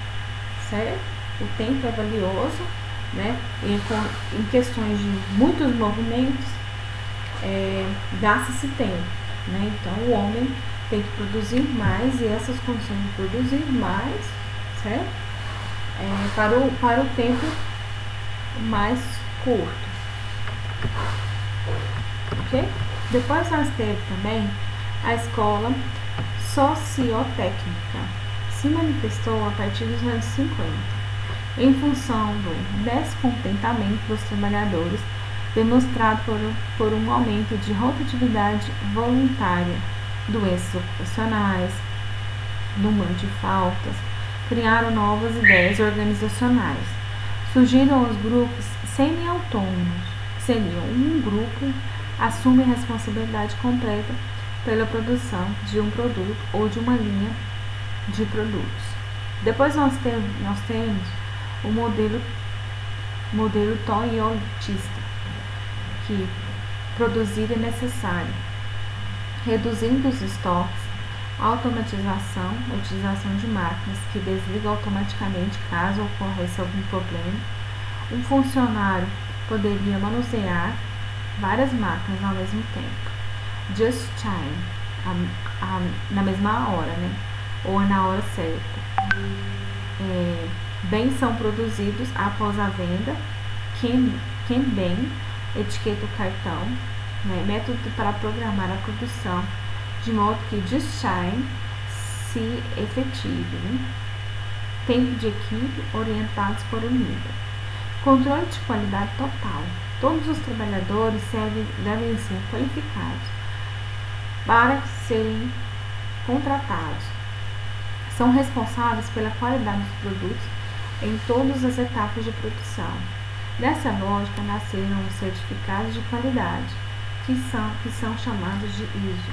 certo? O tempo é valioso, né? Em questões de muitos movimentos, gasta-se tempo, né? Então o homem tem que produzir mais e essas condições de produzir mais, certo? Para o tempo mais curto, ok? Depois nós temos também a escola sociotécnica, se manifestou a partir dos anos 50, em função do descontentamento dos trabalhadores demonstrado por um aumento de rotatividade voluntária, doenças ocupacionais, número de faltas, criaram novas ideias organizacionais. Surgiram os grupos semi-autônomos, que seriam um grupo assume a responsabilidade completa pela produção de um produto ou de uma linha de produtos. Depois nós temos o modelo toyotista, que produzir é necessário, reduzindo os estoques, automatização, utilização de máquinas que desligam automaticamente caso ocorresse algum problema. Um funcionário poderia manusear várias máquinas ao mesmo tempo. Just time, na mesma hora, né? Ou na hora certa. Bens são produzidos após a venda. Quem bem etiqueta o cartão, né? Método para programar a produção de modo que just time se efetive, né? Tempo de equipe orientados por um nível. Controle de qualidade total. Todos os trabalhadores devem ser qualificados para serem contratados. São responsáveis pela qualidade dos produtos em todas as etapas de produção. Dessa lógica nasceram os certificados de qualidade, que são chamados de ISO,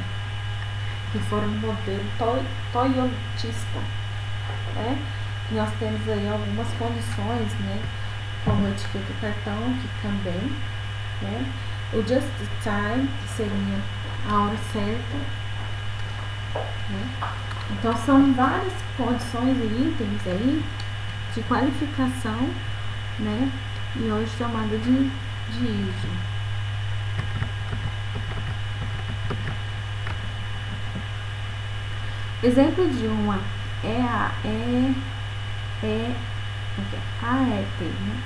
que foram um modelo toyotista, né? Nós temos aí algumas condições, né? Como a etiqueta do cartão, que também, né? O just time, que seria a hora certa, né? Então são várias condições e itens aí de qualificação, né? E hoje chamada de ISO. Exemplo de uma AET, né?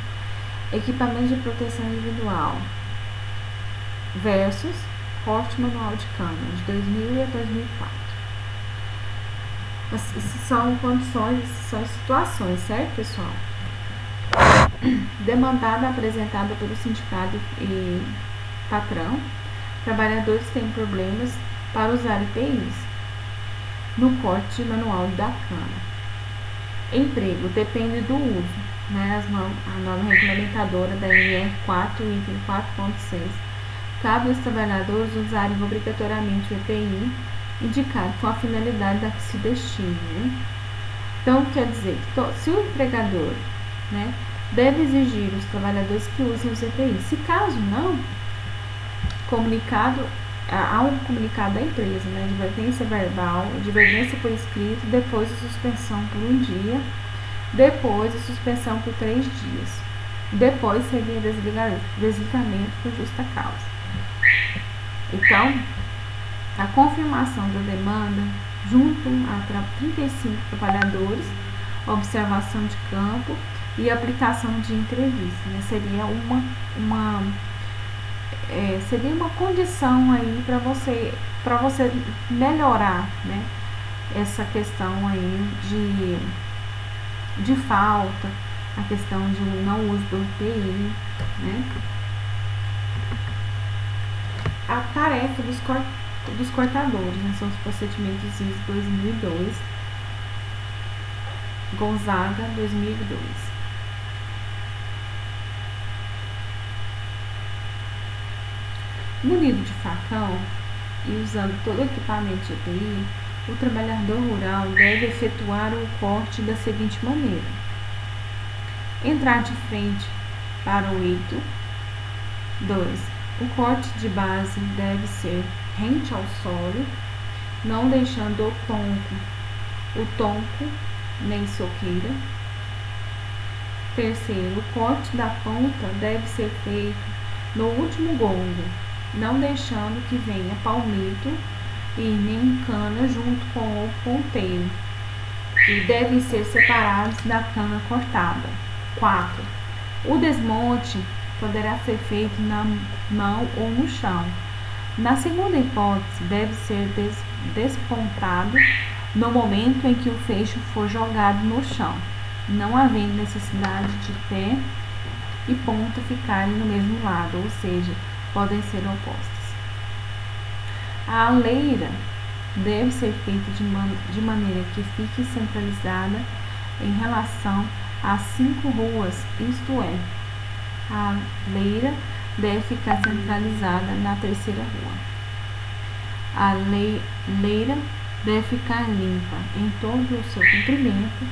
Equipamento de proteção individual versus porte manual de cana, de 2000 a 2004. Essas são condições, são situações, certo, pessoal? Demandada apresentada pelo sindicato e patrão, trabalhadores têm problemas para usar EPIs. no corte manual da cana. Emprego depende do uso, né? A norma regulamentadora da NR 4, item 4.6, cabe aos trabalhadores usarem obrigatoriamente o EPI indicado com a finalidade a que se destine, né? Então, quer dizer que se o empregador, né, deve exigir os trabalhadores que usem os EPI. Se caso não, há um comunicado da empresa, né, advertência verbal, advertência por escrito, depois a suspensão por 1 dia, depois a suspensão por 3 dias, depois seria desligamento por justa causa. Então, a confirmação da demanda junto a 35 trabalhadores, observação de campo e aplicação de entrevista, né? Seria uma condição aí para você melhorar, né, essa questão aí de falta, a questão de não uso do EPI, né? A tarefa dos cortadores, né, são os procedimentos ISO 2002, Gonzaga 2002. Munido de facão e usando todo o equipamento de EPI, o trabalhador rural deve efetuar o corte da seguinte maneira: entrar de frente para o eito. 2. O corte de base deve ser rente ao solo, não deixando o tonco nem soqueira. 3. O corte da ponta deve ser feito no último gongo, não deixando que venha palmito e nem cana junto com o ponteiro, e devem ser separados da cana cortada. 4. O desmonte poderá ser feito na mão ou no chão. Na segunda hipótese, deve ser despontado no momento em que o feixe for jogado no chão, não havendo necessidade de pé e ponta ficarem no mesmo lado, ou seja, podem ser opostas. A aleira deve ser feita de maneira que fique centralizada em relação às 5 ruas, isto é, a leira deve ficar centralizada na terceira rua. A leira deve ficar limpa em todo o seu comprimento,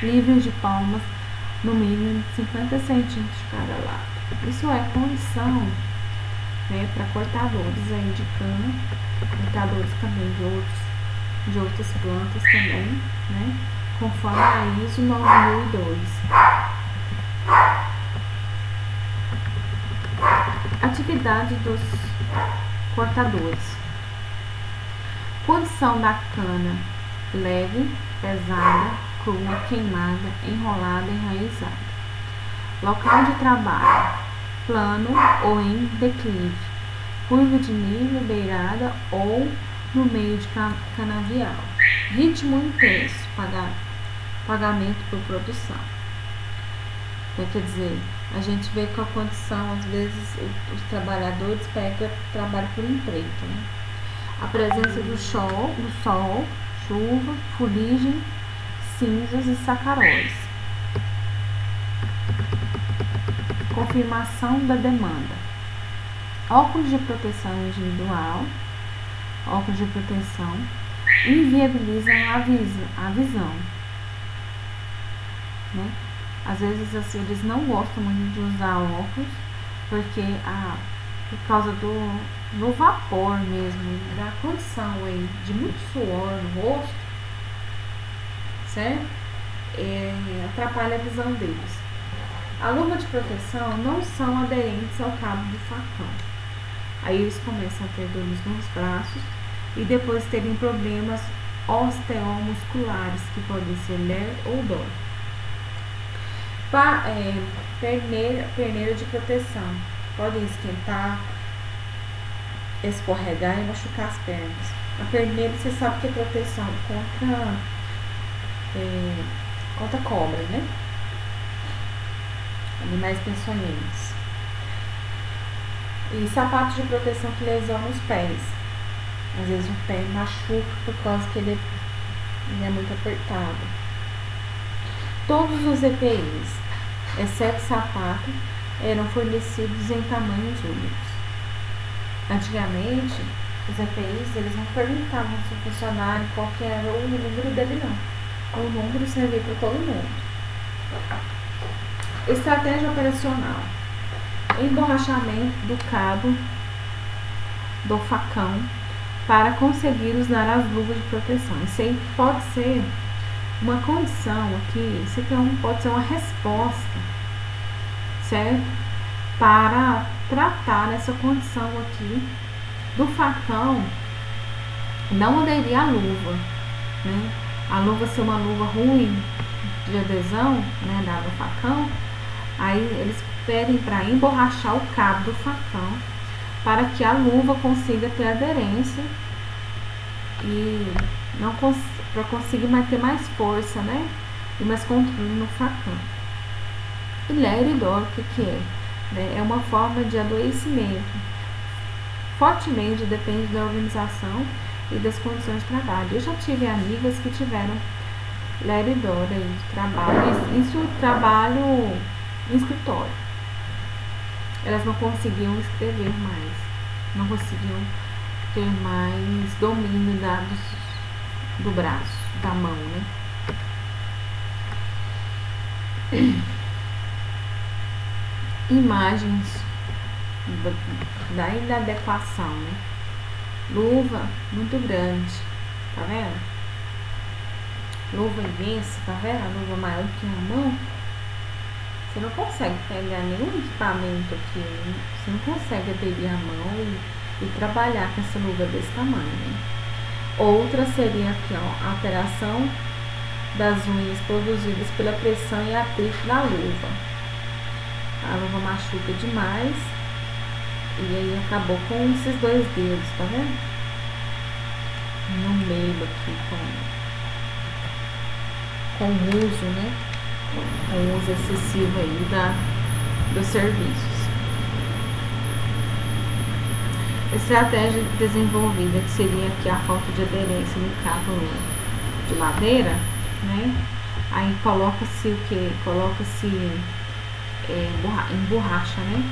livre de palmas, no mínimo 50 centímetros de cada lado. Isso é condição, né, para cortadores aí de cana, cortadores também de outras plantas também, né, conforme a ISO 9002. Atividade dos cortadores. Condição da cana: leve, pesada, crua, queimada, enrolada, enraizada. Local de trabalho: plano ou em declive, curva de nível, beirada ou no meio de canavial. Ritmo intenso: pagamento por produção. Então, quer dizer, a gente vê com a condição, às vezes, os trabalhadores pegam trabalho por empreito, né? A presença do sol, chuva, fuligem, cinzas e sacaróis. Confirmação da demanda. Óculos de proteção individual, óculos de proteção, inviabilizam a visão, né? Às vezes eles não gostam muito de usar óculos, porque por causa do vapor mesmo, da condição aí de muito suor no rosto, certo? Atrapalha a visão deles. A luva de proteção não são aderentes ao cabo do facão. Aí eles começam a ter dores nos braços e depois terem problemas osteomusculares, que podem ser ler ou dor. Perneira de proteção. Podem esquentar, escorregar e machucar as pernas. A perneira, você sabe que é proteção contra cobra, né? Animais peçonhentos. E sapatos de proteção que lesionam os pés. Às vezes o pé machuca por causa que ele Ele é muito apertado. Todos os EPIs, exceto sapato, eram fornecidos em tamanhos únicos. Antigamente, os EPIs, eles não perguntavam se o funcionário qual que era o número dele, não. O número servia para todo mundo. Estratégia operacional. Emborrachamento do cabo do facão para conseguir usar as luvas de proteção. Isso aí pode ser uma condição aqui, isso aqui pode ser uma resposta, certo? Para tratar essa condição aqui do facão não aderir à luva, né? A luva ser uma luva ruim de adesão, né, dado o facão, aí eles pedem para emborrachar o cabo do facão para que a luva consiga ter aderência e não para conseguir manter mais força, né, e mais controle no facão. E leridor, o que é? Né, é uma forma de adoecimento. Fortemente depende da organização e das condições de trabalho. Eu já tive amigas que tiveram leridor aí de trabalho, isso trabalho em escritório. Elas não conseguiam escrever mais, não conseguiam ter mais domínio do braço, da mão, né? Imagens da inadequação, né? Luva muito grande, tá vendo? Luva imensa, tá vendo? A luva maior que a mão. Você não consegue pegar nenhum equipamento aqui, né? Você não consegue aderir a mão e trabalhar com essa luva desse tamanho, né? Outra seria aqui, ó, a alteração das unhas produzidas pela pressão e atrito da luva. A luva machuca demais e aí acabou com esses dois dedos, tá vendo? No meio aqui com o uso, né? Com o uso excessivo aí dos serviços. Estratégia desenvolvida, que seria aqui a falta de aderência no cabo de madeira, né? Aí coloca-se o que? Coloca-se em borracha, né?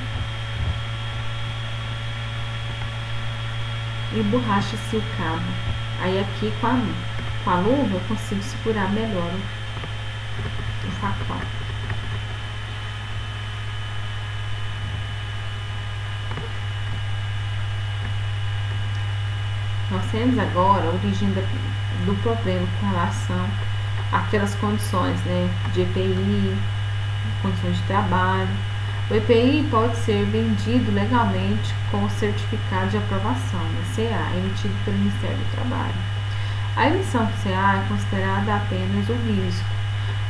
E borracha-se o cabo. Aí aqui com a luva eu consigo segurar melhor o facão. Nós temos agora a origem do problema com relação àquelas condições, né, de EPI, condições de trabalho. O EPI pode ser vendido legalmente com o certificado de aprovação, né, CA, emitido pelo Ministério do Trabalho. A emissão do CA é considerada apenas o risco.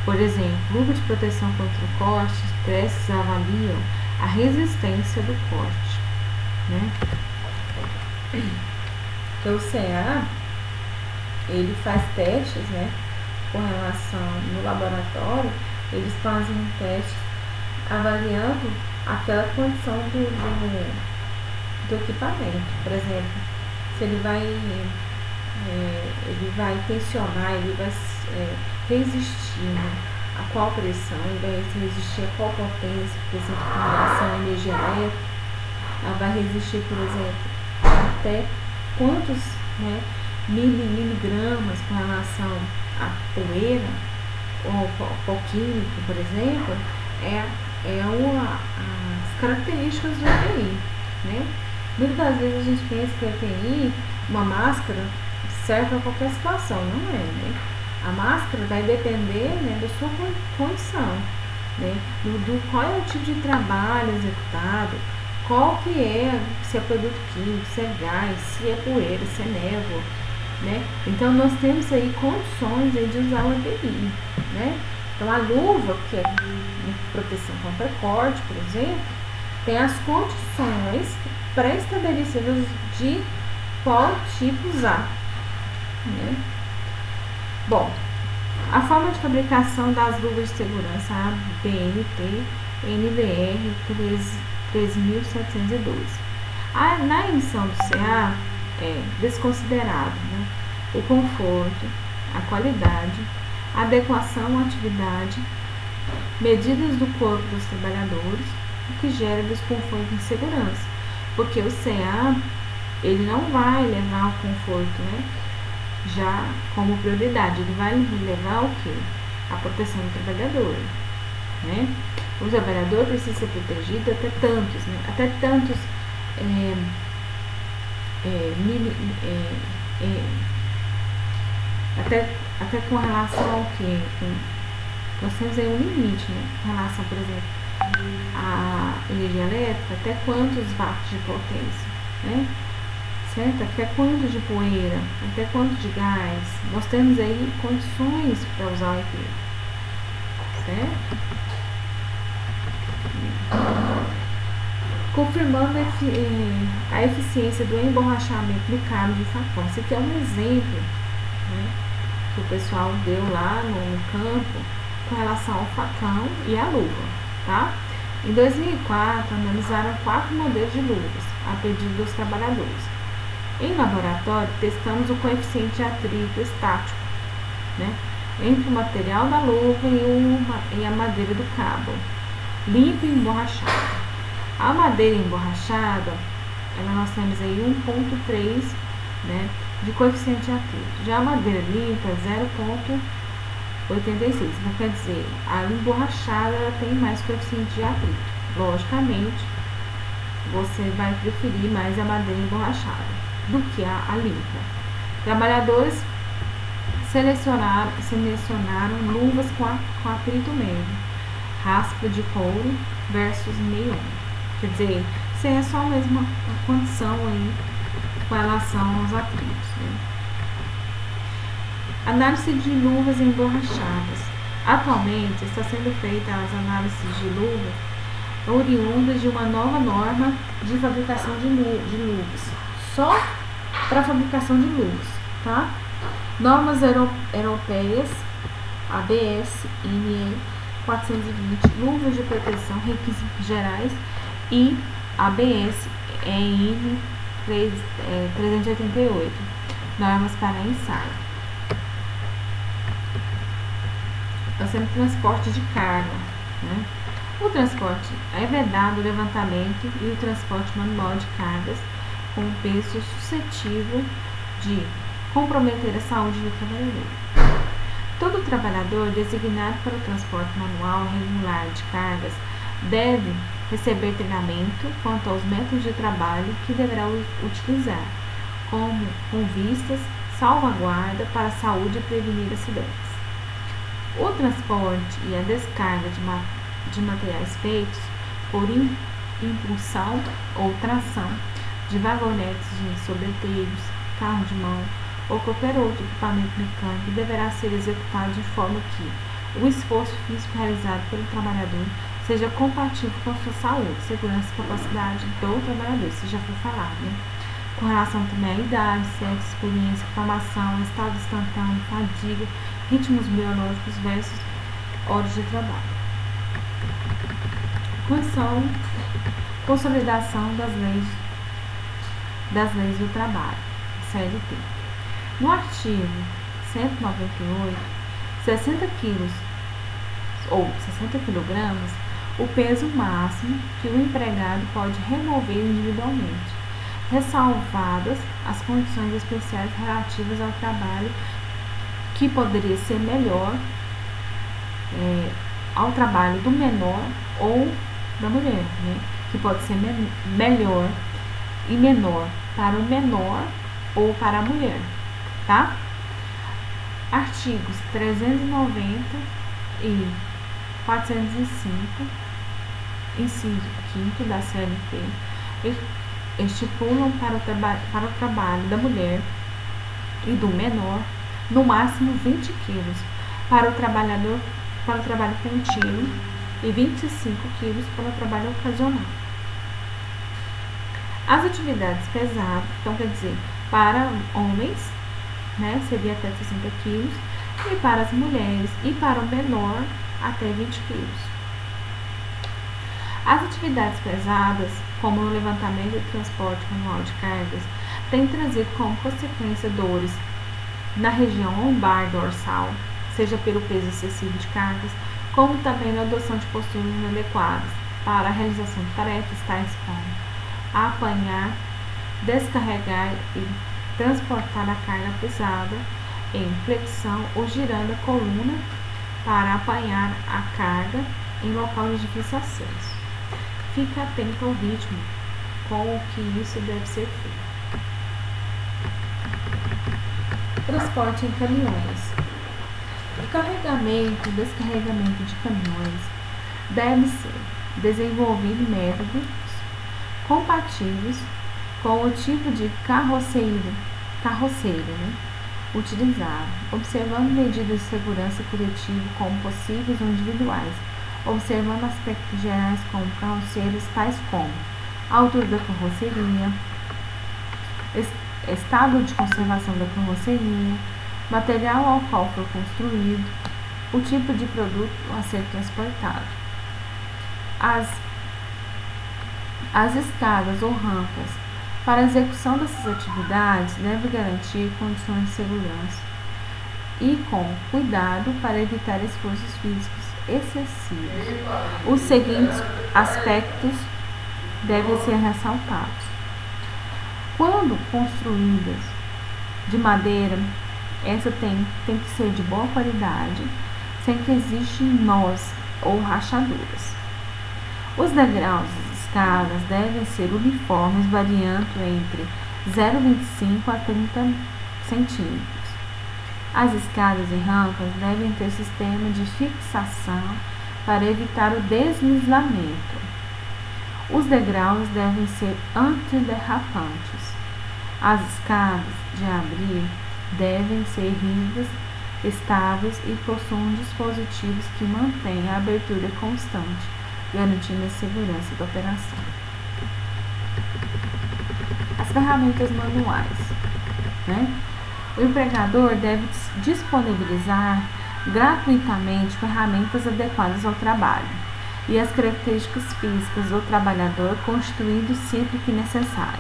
Por exemplo, luva de proteção contra o corte, testes avaliam a resistência do corte, né? Porque o CA, ele faz testes, né, com relação no laboratório, eles fazem um teste avaliando aquela condição do equipamento. Por exemplo, se ele vai tensionar, ele vai resistir, né, a qual pressão, ele vai resistir a qual potência, por exemplo, com relação à energia elétrica, ela vai resistir, por exemplo, até quantos, né, miligramas com relação à poeira ou ao químico, por exemplo, as características do EPI, né? Muitas das vezes a gente pensa que o EPI, uma máscara, serve para qualquer situação, não é, né? A máscara vai depender, né, da sua condição, né? Do qual é o tipo de trabalho executado, qual que é, se é produto químico, se é gás, se é poeira, se é névoa, né? Então nós temos aí condições aí de usar o EPI, né? Então a luva, que é de proteção contra corte, por exemplo, tem as condições pré-estabelecidas de qual tipo usar, né? Bom, a forma de fabricação das luvas de segurança, a BNT NBR 13.712. Na emissão do CA é desconsiderado, né, o conforto, a qualidade, a adequação à atividade, medidas do corpo dos trabalhadores, o que gera desconforto e insegurança, porque o CA ele não vai levar o conforto, né, já como prioridade, ele vai levar o quê? A proteção do trabalhador, né? O trabalhador precisa ser protegido até tantos até com relação ao que? Nós temos aí um limite, né? Com relação, por exemplo, à energia elétrica, até quantos watts de potência, né? Certo? Até quanto de poeira, até quanto de gás. Nós temos aí condições para usar o EPI, certo? Confirmando a eficiência do emborrachamento no cabo de facão. Esse aqui é um exemplo, né, que o pessoal deu lá no campo com relação ao facão e à luva, tá? Em 2004, analisaram 4 modelos de luvas a pedido dos trabalhadores. Em laboratório, testamos o coeficiente de atrito estático, né, entre o material da luva e a madeira do cabo, limpo e emborrachado. A madeira emborrachada, nós temos aí 1,3, né, de coeficiente de atrito. Já a madeira limpa, 0,86. Então, quer dizer, a emborrachada ela tem mais coeficiente de atrito. Logicamente, você vai preferir mais a madeira emborrachada do que a limpa. Trabalhadores selecionaram luvas com atrito médio, raspa de couro versus meio. Quer dizer, isso é só a mesma condição aí com relação aos atritos, né? Análise de luvas emborrachadas. Atualmente está sendo feita as análises de luvas oriundas de uma nova norma de fabricação de luvas, só para fabricação de luvas, tá? Normas europeias, ABS-NE 420, luvas de proteção, requisitos gerais, e ABS-EN 388, normas para ensaio. Nós temos transporte de carga, né? O transporte é vedado o levantamento e o transporte manual de cargas com peso suscetível de comprometer a saúde do trabalhador. Todo trabalhador designado para o transporte manual regular de cargas deve receber treinamento quanto aos métodos de trabalho que deverá utilizar, como com vistas, salvaguarda para a saúde e prevenir acidentes. O transporte e a descarga de materiais feitos por impulsão ou tração de vagonetes de sobreteiros, carro de mão ou qualquer outro equipamento mecânico deverá ser executado de forma que o esforço físico realizado pelo trabalhador seja compatível com a sua saúde, segurança e capacidade do trabalhador, isso já foi falado, né? Com relação também à idade, sexo, experiência, formação, estado instantâneo, fadiga, ritmos biológicos versus horas de trabalho. Consolidação das leis do trabalho, CLT. No artigo 198, 60 quilos ou 60 quilogramas, o peso máximo que o empregado pode remover individualmente, ressalvadas as condições especiais relativas ao trabalho que poderia ser melhor ao trabalho do menor ou da mulher, né? Que pode ser melhor e menor para o menor ou para a mulher, tá? Artigos 390 e 405, inciso 5º da CLT, estipulam para o trabalho da mulher e do menor no máximo 20 quilos, para o trabalho contínuo e 25 quilos para o trabalho ocasional. As atividades pesadas, então quer dizer, para homens, né, seria até 60 quilos, e para as mulheres e para o menor até 20 quilos. As atividades pesadas, como o levantamento e transporte manual de cargas, têm trazido como consequência dores na região lombar dorsal, seja pelo peso excessivo de cargas, como também na adoção de posturas inadequadas para a realização de tarefas tais como apanhar, descarregar e transportar a carga pesada em flexão ou girando a coluna para apanhar a carga em local de difícil acesso. Fique atento ao ritmo com o que isso deve ser feito. Transporte em caminhões. O carregamento e descarregamento de caminhões deve ser desenvolvido em métodos compatíveis com o tipo de carroceiro, utilizado, observando medidas de segurança coletiva como possíveis ou individuais, observando aspectos gerais como carroceiros tais como a altura da carroceria, estado de conservação da carroceria, material ao qual foi construído, o tipo de produto a ser transportado. As escadas ou rampas para a execução dessas atividades devem garantir condições de segurança e com cuidado para evitar esforços físicos excessivos. Os seguintes aspectos devem ser ressaltados. Quando construídas de madeira, essa tem que ser de boa qualidade, sem que existam nós ou rachaduras. Os degraus das escadas devem ser uniformes, variando entre 0,25 a 30 centímetros. As escadas e rampas devem ter sistema de fixação para evitar o deslizamento. Os degraus devem ser antiderrapantes. As escadas de abrir devem ser rígidas, estáveis e possuem dispositivos que mantêm a abertura constante, garantindo a segurança da operação. As ferramentas manuais, O empregador deve disponibilizar gratuitamente ferramentas adequadas ao trabalho e às características físicas do trabalhador, constituído sempre que necessário.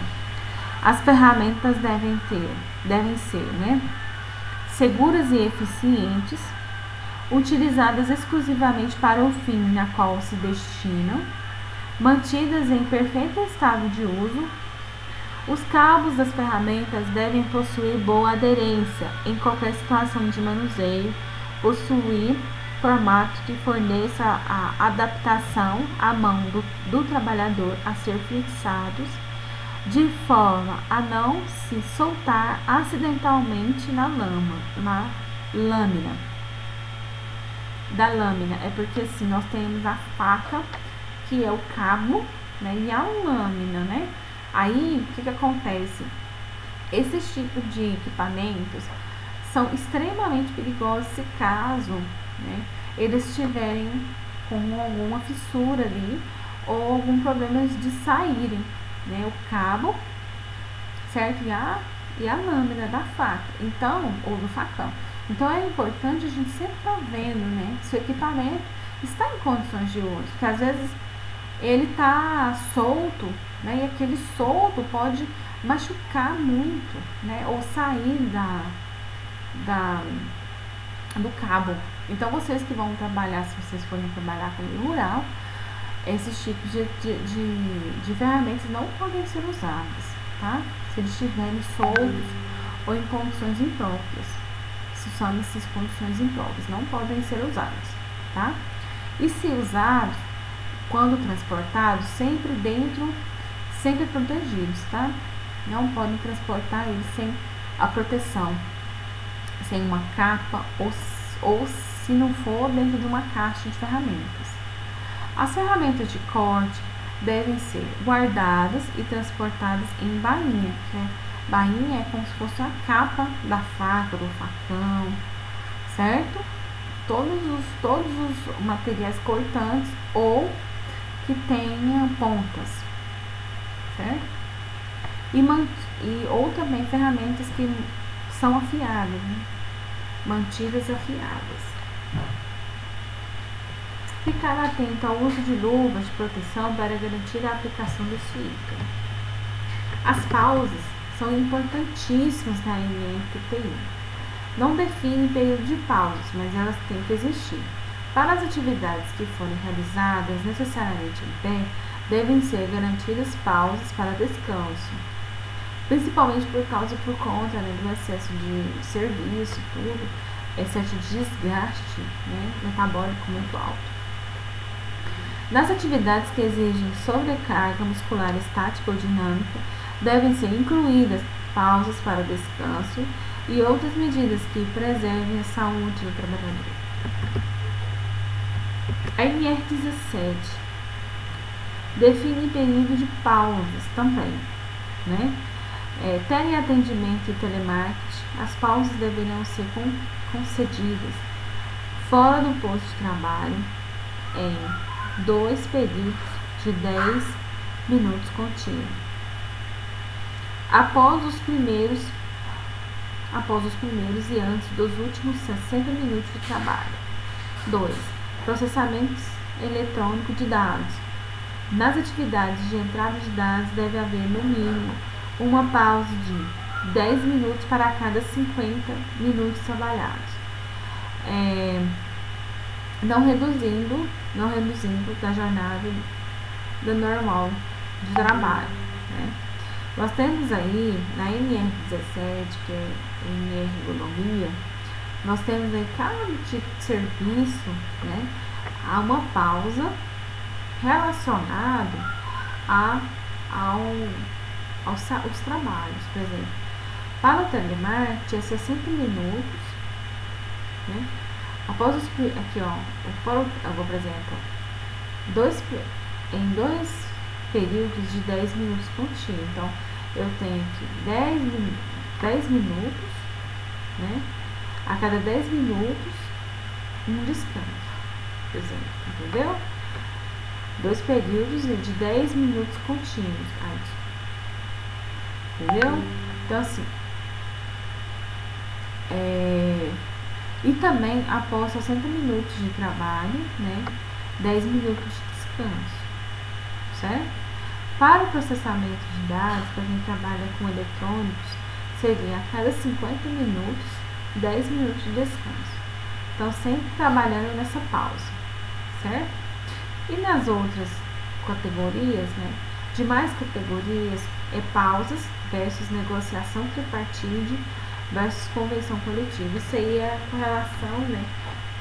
As ferramentas devem ser seguras e eficientes, utilizadas exclusivamente para o fim na qual se destinam, mantidas em perfeito estado de uso. Os cabos das ferramentas devem possuir boa aderência em qualquer situação de manuseio, possuir formato que forneça a adaptação à mão do trabalhador a ser fixados, de forma a não se soltar acidentalmente na lâmina. Da lâmina, é porque assim, nós temos a faca, que é o cabo, e a lâmina, Aí, o que acontece? Esses tipos de equipamentos são extremamente perigosos se caso, eles estiverem com alguma fissura ali ou algum problema de saírem, o cabo, certo? E a lâmina da faca, então, ou do facão. Então, é importante a gente sempre estar vendo, se o equipamento está em condições de uso, porque às vezes ele está solto, e aquele solto pode machucar muito, ou sair do cabo. Então, vocês que vão trabalhar, se vocês forem trabalhar com meio rural, esses tipos de ferramentas não podem ser usadas, tá? Se eles estiverem soltos ou em condições impróprias. Se são essas condições impróprias, não podem ser usados, tá? E se usados, quando transportados, sempre protegidos, tá? Não podem transportar eles sem a proteção, sem uma capa ou se não for dentro de uma caixa de ferramentas. As ferramentas de corte devem ser guardadas e transportadas em bainha, bainha é como se fosse a capa da faca, do facão, certo? Todos os materiais cortantes ou que tenham pontas, certo? Ou também ferramentas que são afiadas, mantidas afiadas. Ficar atento ao uso de luvas de proteção para garantir a aplicação deste item. As pausas são importantíssimas na NFTI. não define período de pausas, mas elas têm que existir. Para as atividades que forem realizadas necessariamente em pé, devem ser garantidas pausas para descanso, principalmente por conta, né, do excesso de serviço, tudo, excesso de desgaste, né, metabólico muito alto. Nas atividades que exigem sobrecarga muscular estática ou dinâmica, devem ser incluídas pausas para descanso e outras medidas que preservem a saúde do trabalhador. A NR17 define período de pausas também, né? Teleatendimento e telemarketing, as pausas deverão ser concedidas fora do posto de trabalho em 2 períodos de 10 minutos contínuos. Após os primeiros e antes dos últimos 60 minutos de trabalho. 2. Processamento eletrônico de dados. Nas atividades de entrada de dados deve haver, no mínimo, uma pausa de 10 minutos para cada 50 minutos trabalhados. Não reduzindo da jornada do normal de trabalho, né? Nós temos aí, na NR17, que é NR Ergonomia, nós temos aí cada tipo de serviço, né? Há uma pausa relacionada aos trabalhos, por exemplo. Para o telemarketing é 60 minutos, né? Após os, aqui ó, por exemplo, em 2 períodos de 10 minutos contínuos. Então, eu tenho aqui 10 minutos, né? A cada 10 minutos, um descanso, por exemplo, entendeu? 2 períodos de 10 minutos contínuos, entendeu? Então, assim, e também, após 60 minutos de trabalho, né, 10 minutos de descanso, certo? Para o processamento de dados, para quem trabalha com eletrônicos, seria a cada 50 minutos, 10 minutos de descanso. Então, sempre trabalhando nessa pausa, certo? E nas outras categorias, né, demais categorias, pausas versus negociação tripartite versus convenção coletiva. Isso aí é com relação, né,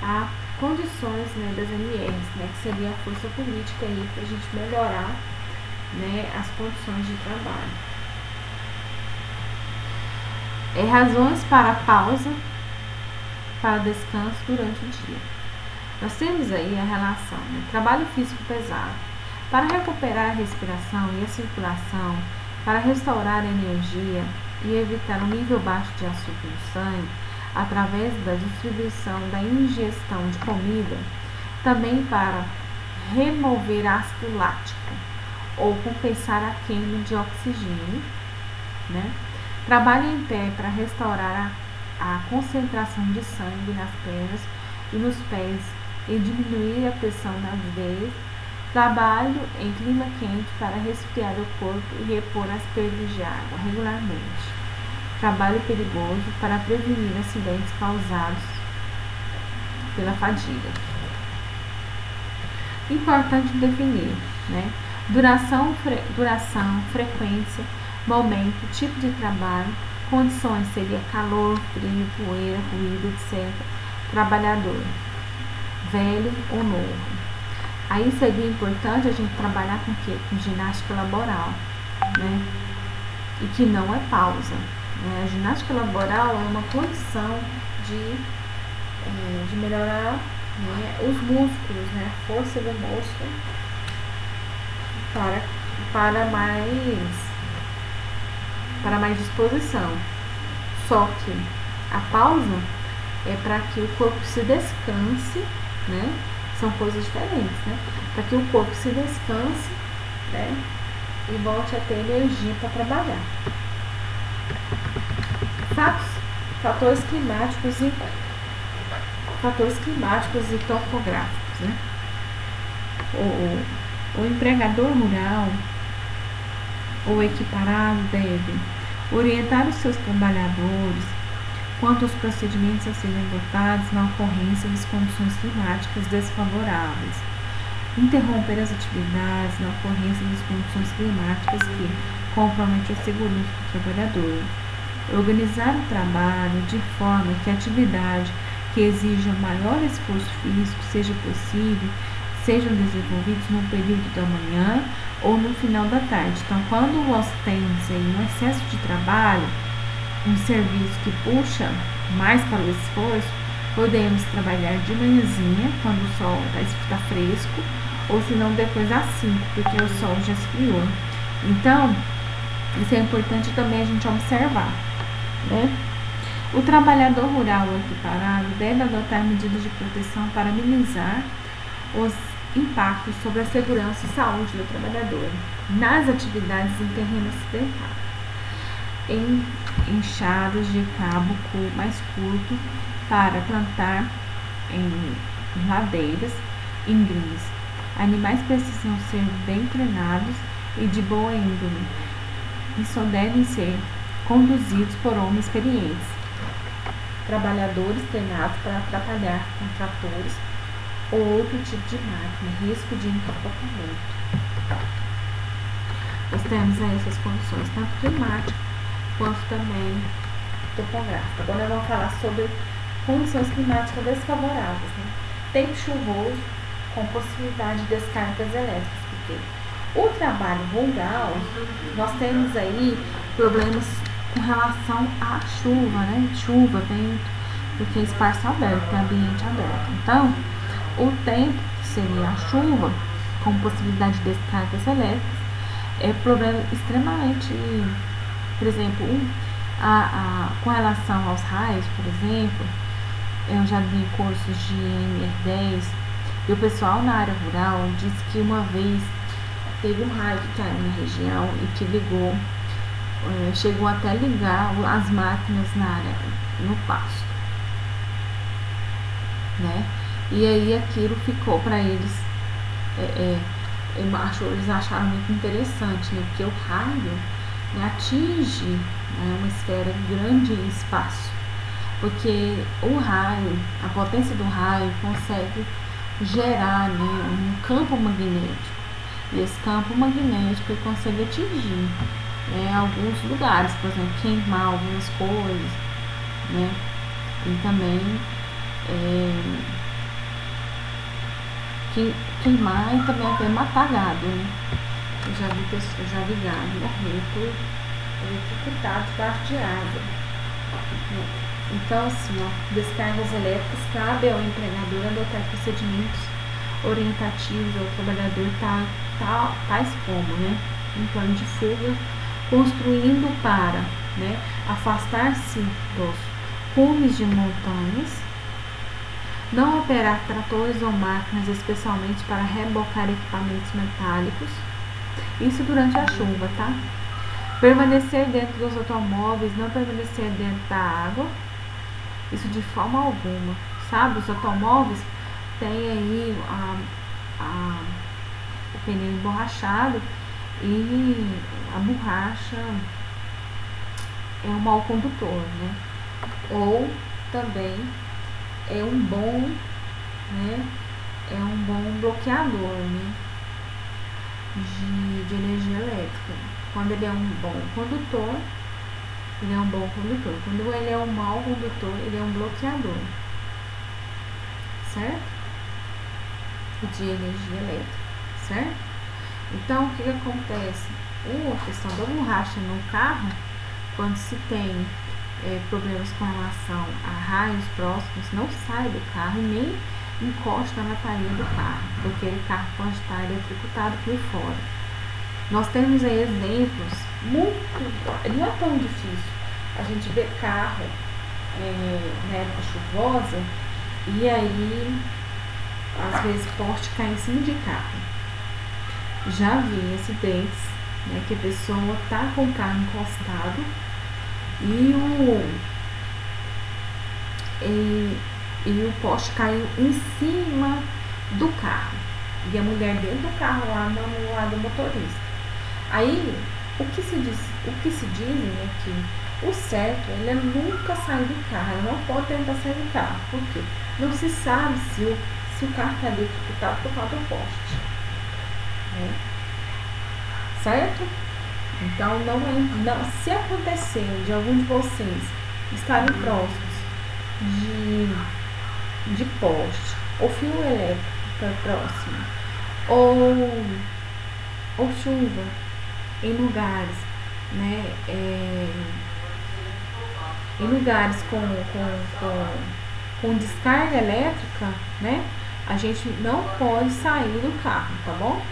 a condições, né, das NRs, né, que seria a força política aí para a gente melhorar, né, as condições de trabalho. Razões para pausa, para descanso durante o dia. Nós temos aí a relação, né, trabalho físico pesado. Para recuperar a respiração e a circulação, para restaurar a energia e evitar um nível baixo de açúcar no sangue, através da distribuição da ingestão de comida, também para remover ácido lático ou compensar a queima de oxigênio, né? Trabalho em pé para restaurar a concentração de sangue nas pernas e nos pés e diminuir a pressão nas veias. Trabalho em clima quente para resfriar o corpo e repor as perdas de água regularmente. Trabalho perigoso para prevenir acidentes causados pela fadiga. Importante definir, né? Duração, frequência, momento, tipo de trabalho, condições seria calor, frio, poeira, ruído, etc. Trabalhador, velho ou novo. Aí seria importante a gente trabalhar com o quê? Com ginástica laboral, né? E que não é pausa, né? A ginástica laboral é uma condição de melhorar, né, os músculos, né? A força do músculo para mais disposição. Só que a pausa é para que o corpo se descanse, né? São coisas diferentes, né? Para que o corpo se descanse, né, e volte a ter energia para trabalhar. Fatores climáticos e topográficos, né? O empregador rural ou equiparado deve orientar os seus trabalhadores quanto aos procedimentos a serem adotados na ocorrência das condições climáticas desfavoráveis, interromper as atividades na ocorrência das condições climáticas que comprometem a segurança do trabalhador, organizar o trabalho de forma que a atividade que exija maior esforço físico seja possível, sejam desenvolvidos no período da manhã ou no final da tarde. Então, quando nós temos aí um excesso de trabalho, um serviço que puxa mais para o esforço, podemos trabalhar de manhãzinha, quando o sol está fresco, ou se não depois às 5, porque o sol já esfriou. Então, isso é importante também a gente observar, né? O trabalhador rural ou equiparado deve adotar medidas de proteção para minimizar os impactos sobre a segurança e saúde do trabalhador nas atividades em terreno acidentado, em enxadas de cabo mais curto para plantar em ladeiras íngremes. Animais precisam ser bem treinados e de boa índole e só devem ser conduzidos por homens experientes. Trabalhadores treinados para trabalhar com tratores ou outro tipo de máquina, risco de encapotamento. Nós temos aí essas condições, tanto climáticas quanto também topográficas. Agora nós vamos falar sobre condições climáticas desfavoráveis, né? Tempo chuvoso com possibilidade de descargas elétricas, porque o trabalho rural, nós temos aí problemas com relação à chuva, né? Chuva, vento, porque é espaço aberto, é ambiente aberto. Então, o tempo, que seria a chuva, com possibilidade de descargas elétricas, é problema extremamente, por exemplo, com relação aos raios, por exemplo, eu já vi cursos de MR10, e o pessoal na área rural disse que uma vez teve um raio que caiu na região e que ligou, chegou até ligar as máquinas na área, no pasto, né? E aí aquilo ficou para eles, eles acharam muito interessante, né? Porque o raio, né, atinge, né, uma esfera grande em espaço, porque o raio, a potência do raio consegue gerar, né, um campo magnético, e esse campo magnético ele consegue atingir, né, alguns lugares, por exemplo, queimar algumas coisas, né, e também queimar e também até matar gado, né? Eu já vi gado morrer por eletrocutado debaixo de água, né? Então, assim, descargas elétricas, cabe ao empregador adotar procedimentos orientativos ao trabalhador, tais como, né, um plano de fuga, construindo para, né, afastar-se dos cumes de montanhas, não operar tratores ou máquinas especialmente para rebocar equipamentos metálicos, isso durante a chuva, tá? Permanecer dentro dos automóveis, não permanecer dentro da água, isso de forma alguma, sabe? Os automóveis têm aí o pneu emborrachado e a borracha é um mau condutor, né? Ou também é um bom, né? É um bom bloqueador, né? De energia elétrica. Quando ele é um bom condutor, ele é um bom condutor. Quando ele é um mau condutor, ele é um bloqueador, certo? De energia elétrica, certo? Então, o que acontece? A questão da borracha no carro, quando se tem problemas com relação a raios próximos, não sai do carro e nem encosta na lataria do carro, porque o carro pode estar eletrocutado por fora. Nós temos aí exemplos não é tão difícil a gente ver carro na época chuvosa e aí às vezes poste cai em cima de carro. Já vi acidentes, né, que a pessoa tá com o carro encostado e o poste caiu em cima do carro e a mulher dentro do carro lá no lado do motorista. Aí O que se dizem é que o certo ele é nunca sair do carro, ela não pode tentar sair do carro. Por quê? Não se sabe se o carro está eletrocutado por causa do poste. Né? Certo? Então, se acontecer de algum de vocês estarem próximos de poste ou fio elétrico próximo ou chuva em lugares, né, em lugares com descarga elétrica, né, a gente não pode sair do carro, tá bom?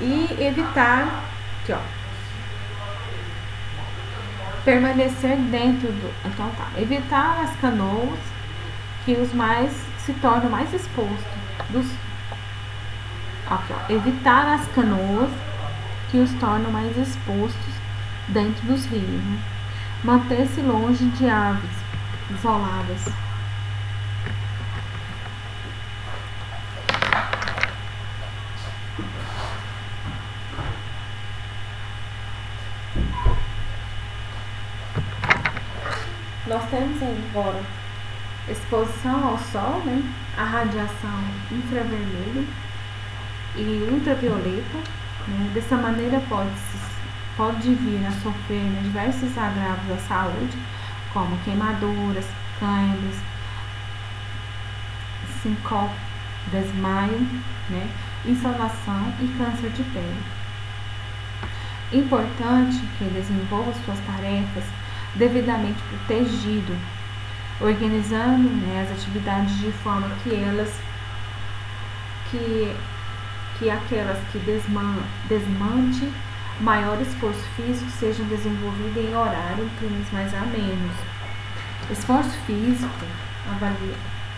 E evitar, aqui ó, permanecer dentro do, então tá, evitar as canoas que os mais se tornam mais expostos aqui ó, evitar as canoas que os tornam mais expostos dentro dos rios, né? Manter-se longe de aves isoladas. Nós temos aí agora exposição ao sol, né? A radiação infravermelha e ultravioleta, né? Dessa maneira pode vir a sofrer, né, diversos agravos à saúde, como queimaduras, cãibras, síncope, desmaio, né? Insolação e câncer de pele. Importante que desenvolva suas tarefas devidamente protegido, organizando, né, as atividades de forma que aquelas que desmante maior esforço físico sejam desenvolvidas em horário em climas mais amenos. Esforço físico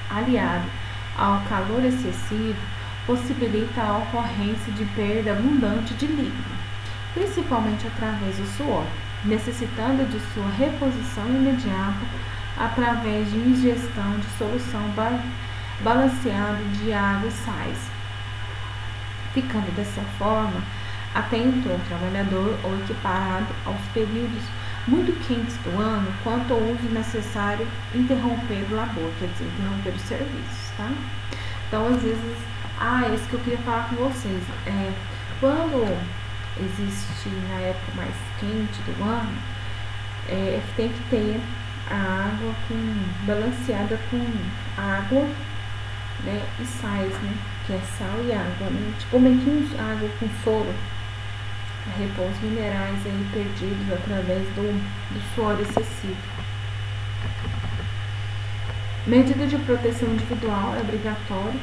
aliado ao calor excessivo possibilita a ocorrência de perda abundante de líquido, principalmente através do suor, necessitando de sua reposição imediata através de ingestão de solução balanceada de água e sais, ficando dessa forma atento ao trabalhador ou equiparado aos períodos muito quentes do ano quanto ao uso necessário interromper o labor, quer dizer, interromper os serviços, tá? Então, às vezes, isso que eu queria falar com vocês, quando existe na época mais quente do ano, tem que ter a água balanceada com água, né, e sais, né, que é sal e água, né, tipo meio água com soro, para repor os minerais aí perdidos através do suor excessivo. Medida de proteção individual é obrigatório,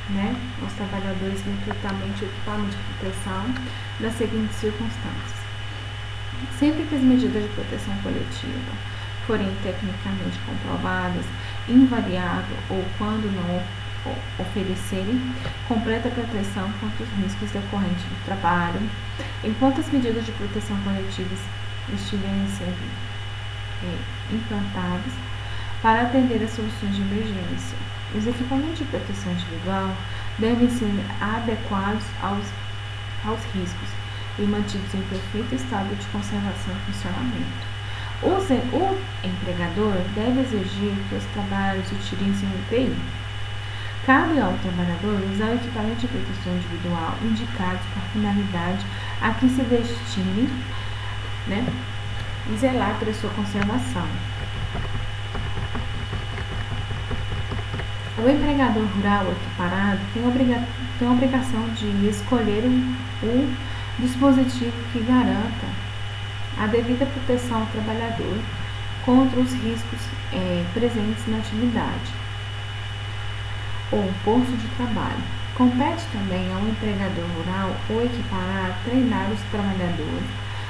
né, aos trabalhadores gratuitamente equipamento de proteção nas seguintes circunstâncias. Sempre que as medidas de proteção coletiva forem tecnicamente comprovadas, invariável ou quando não oferecerem completa proteção contra os riscos decorrentes do trabalho, enquanto as medidas de proteção coletivas estiverem sendo implantadas para atender as soluções de emergência. Os equipamentos de proteção individual devem ser adequados aos riscos e mantidos em perfeito estado de conservação e funcionamento. O empregador deve exigir que os trabalhos utilizem o EPI. Cabe ao trabalhador usar o equipamento de proteção individual indicados para a finalidade a que se destine, né, e zelar pela sua conservação. O empregador rural equiparado tem a obrigação de escolher um dispositivo que garanta a devida proteção ao trabalhador contra os riscos presentes na atividade ou posto de trabalho. Compete também ao empregador rural ou equiparado treinar os trabalhadores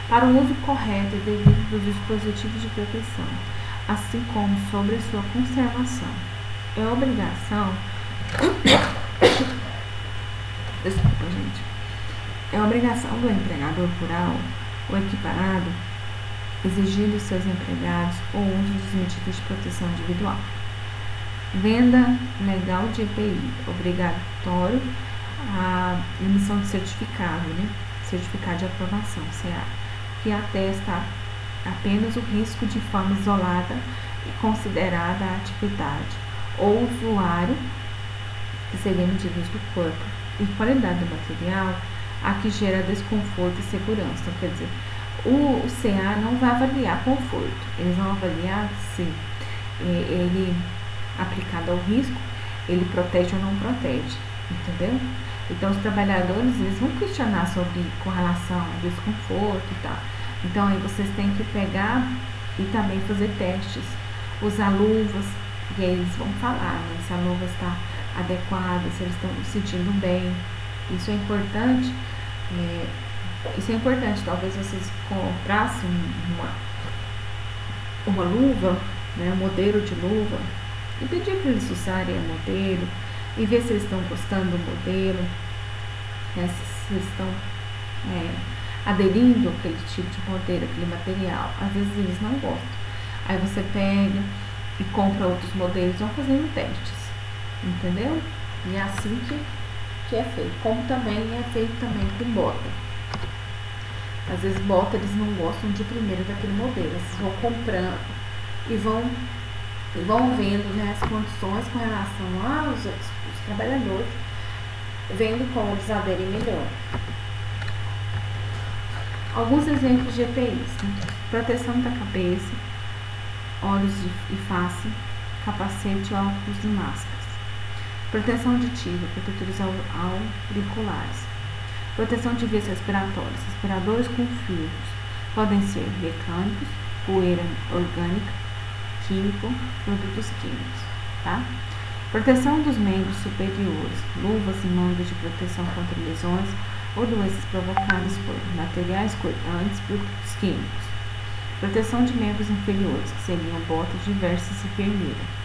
para o uso correto e devido dos dispositivos de proteção, assim como sobre a sua conservação. É obrigação do empregador rural ou equiparado exigir dos seus empregados o uso dos medidas de proteção individual. Venda legal de EPI, obrigatório a emissão de certificado, né? certificado de aprovação, CA, que atesta apenas o risco de forma isolada e considerada a atividade ou usuário, que seria medidas do corpo, e qualidade do material, a que gera desconforto e segurança. Então, quer dizer, o CA não vai avaliar conforto, eles vão avaliar se ele, aplicado ao risco, ele protege ou não protege, entendeu? Então, os trabalhadores, eles vão questionar com relação ao desconforto e tal. Então, aí vocês têm que pegar e também fazer testes, usar luvas, e aí eles vão falar, né, se a luva está adequada, se eles estão se sentindo bem. Isso é importante. Talvez vocês comprassem uma luva, né, um modelo de luva, e pedir para eles usarem o modelo e ver se eles estão gostando do modelo, né, se eles estão aderindo àquele tipo de modelo, aquele material. Às vezes eles não gostam. Aí você pega e compra outros modelos, vão fazendo testes, entendeu? E é assim que é feito. Como também é feito também com bota. Às vezes bota eles não gostam de primeiro daquele modelo. Eles vão comprando e vão vendo, né, as condições com relação aos trabalhadores, vendo como eles aderem melhor. Alguns exemplos de EPIs, né? Proteção da cabeça, olhos e face, capacete, óculos e máscaras. Proteção auditiva, protetores auriculares. Proteção de vias respiratórias, respiradores com filtros. Podem ser mecânicos, poeira orgânica, químico, produtos químicos, tá? Proteção dos membros superiores, luvas e mangas de proteção contra lesões ou doenças provocadas por materiais cortantes, produtos químicos. Proteção de membros inferiores, que seriam botas diversas e pernilha.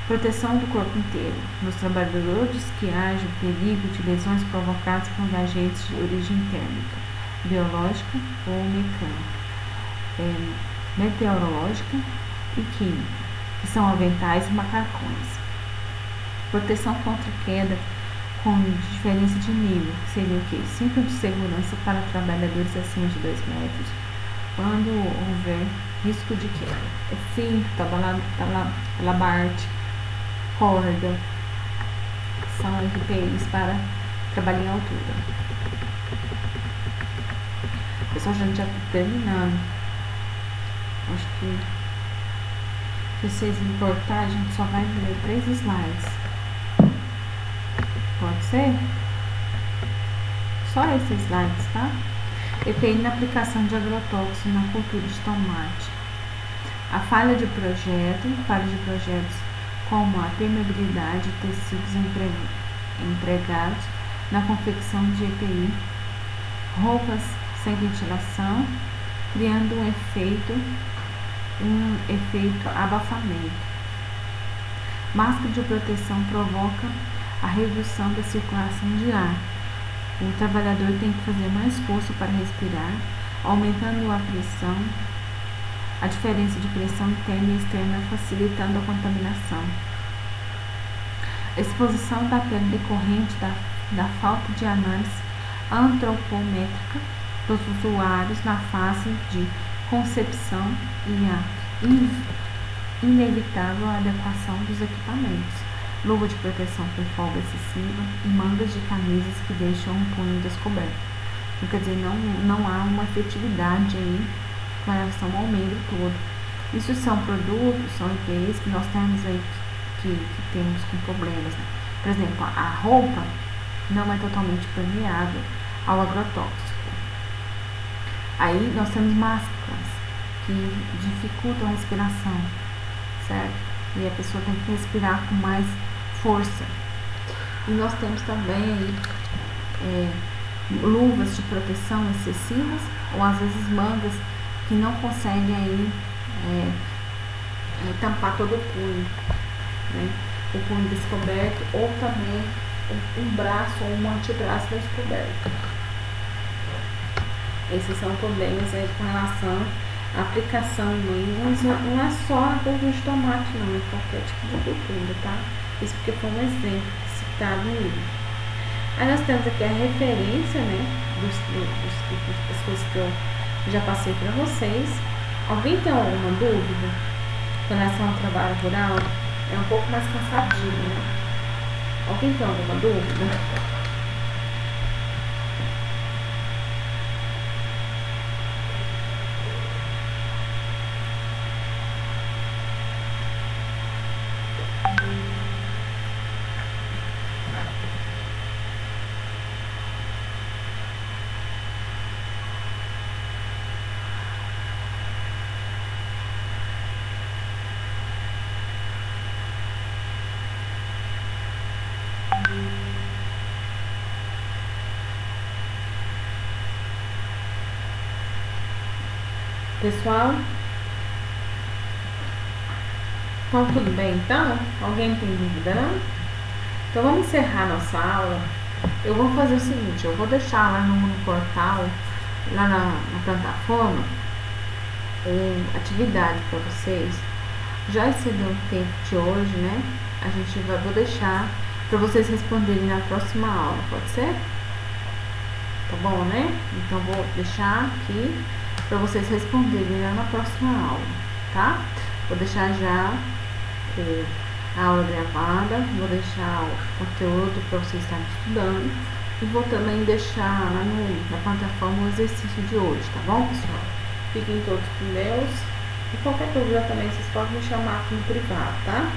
Proteção do corpo inteiro, nos trabalhadores que haja perigo de lesões provocadas por agentes de origem térmica, biológica ou mecânica, meteorológica e química, que são aventais e macacões. Proteção contra queda com diferença de nível, que seria o quê? Cinto de segurança para trabalhadores acima de 2 metros, quando houver risco de queda. É cinto, talabarte, corda, são EPIs para trabalhar em altura. Pessoal, a gente já está terminando. Acho que se vocês importar, a gente só vai ler 3 slides. Pode ser? Só esses slides, tá? EPI na aplicação de agrotóxico na cultura de tomate. A falha de projetos como a permeabilidade de tecidos empregados na confecção de EPI, roupas sem ventilação, criando um efeito abafamento. Máscara de proteção provoca a redução da circulação de ar. O trabalhador tem que fazer mais força para respirar, aumentando a pressão. A diferença de pressão interna e externa facilitando a contaminação. Exposição da pele decorrente da falta de análise antropométrica dos usuários na fase de concepção e a inevitável adequação dos equipamentos. Luva de proteção com folga excessiva e mangas de camisas que deixam um punho descoberto. Então, quer dizer, não há uma efetividade aí com relação ao membro todo. Isso são produtos, são EPIs que nós temos aí que temos com problemas, né? Por exemplo, a roupa não é totalmente permeável ao agrotóxico. Aí nós temos máscaras que dificultam a respiração, certo? E a pessoa tem que respirar com mais força. E nós temos também aí, luvas de proteção excessivas, ou às vezes mangas que não conseguem aí, tampar todo o punho, né? O punho descoberto, ou também um braço ou um antebraço descoberto. Esses são problemas aí com relação à aplicação, não é só a cultura de tomate, não, é qualquer tipo de cultura, tá? Isso porque foi um exemplo citado no livro. Aí nós temos aqui a referência, né, das coisas que eu já passei para vocês. Alguém tem alguma dúvida com relação ao trabalho rural? É um pouco mais cansativo, né? Alguém tem alguma dúvida? Pessoal, então tudo bem então? Alguém tem dúvida, não? Então vamos encerrar nossa aula. Eu vou fazer o seguinte, eu vou deixar lá no portal, lá na plataforma, atividade para vocês. Já excedeu o tempo de hoje, né? Vou deixar para vocês responderem na próxima aula, pode ser? Tá bom, né? Então vou deixar aqui para vocês responderem lá na próxima aula, tá? Vou deixar já a aula gravada, vou deixar o conteúdo para vocês estarem estudando e vou também deixar lá na plataforma o exercício de hoje, tá bom, pessoal? Fiquem todos com Deus e qualquer dúvida também vocês podem me chamar aqui no privado, tá?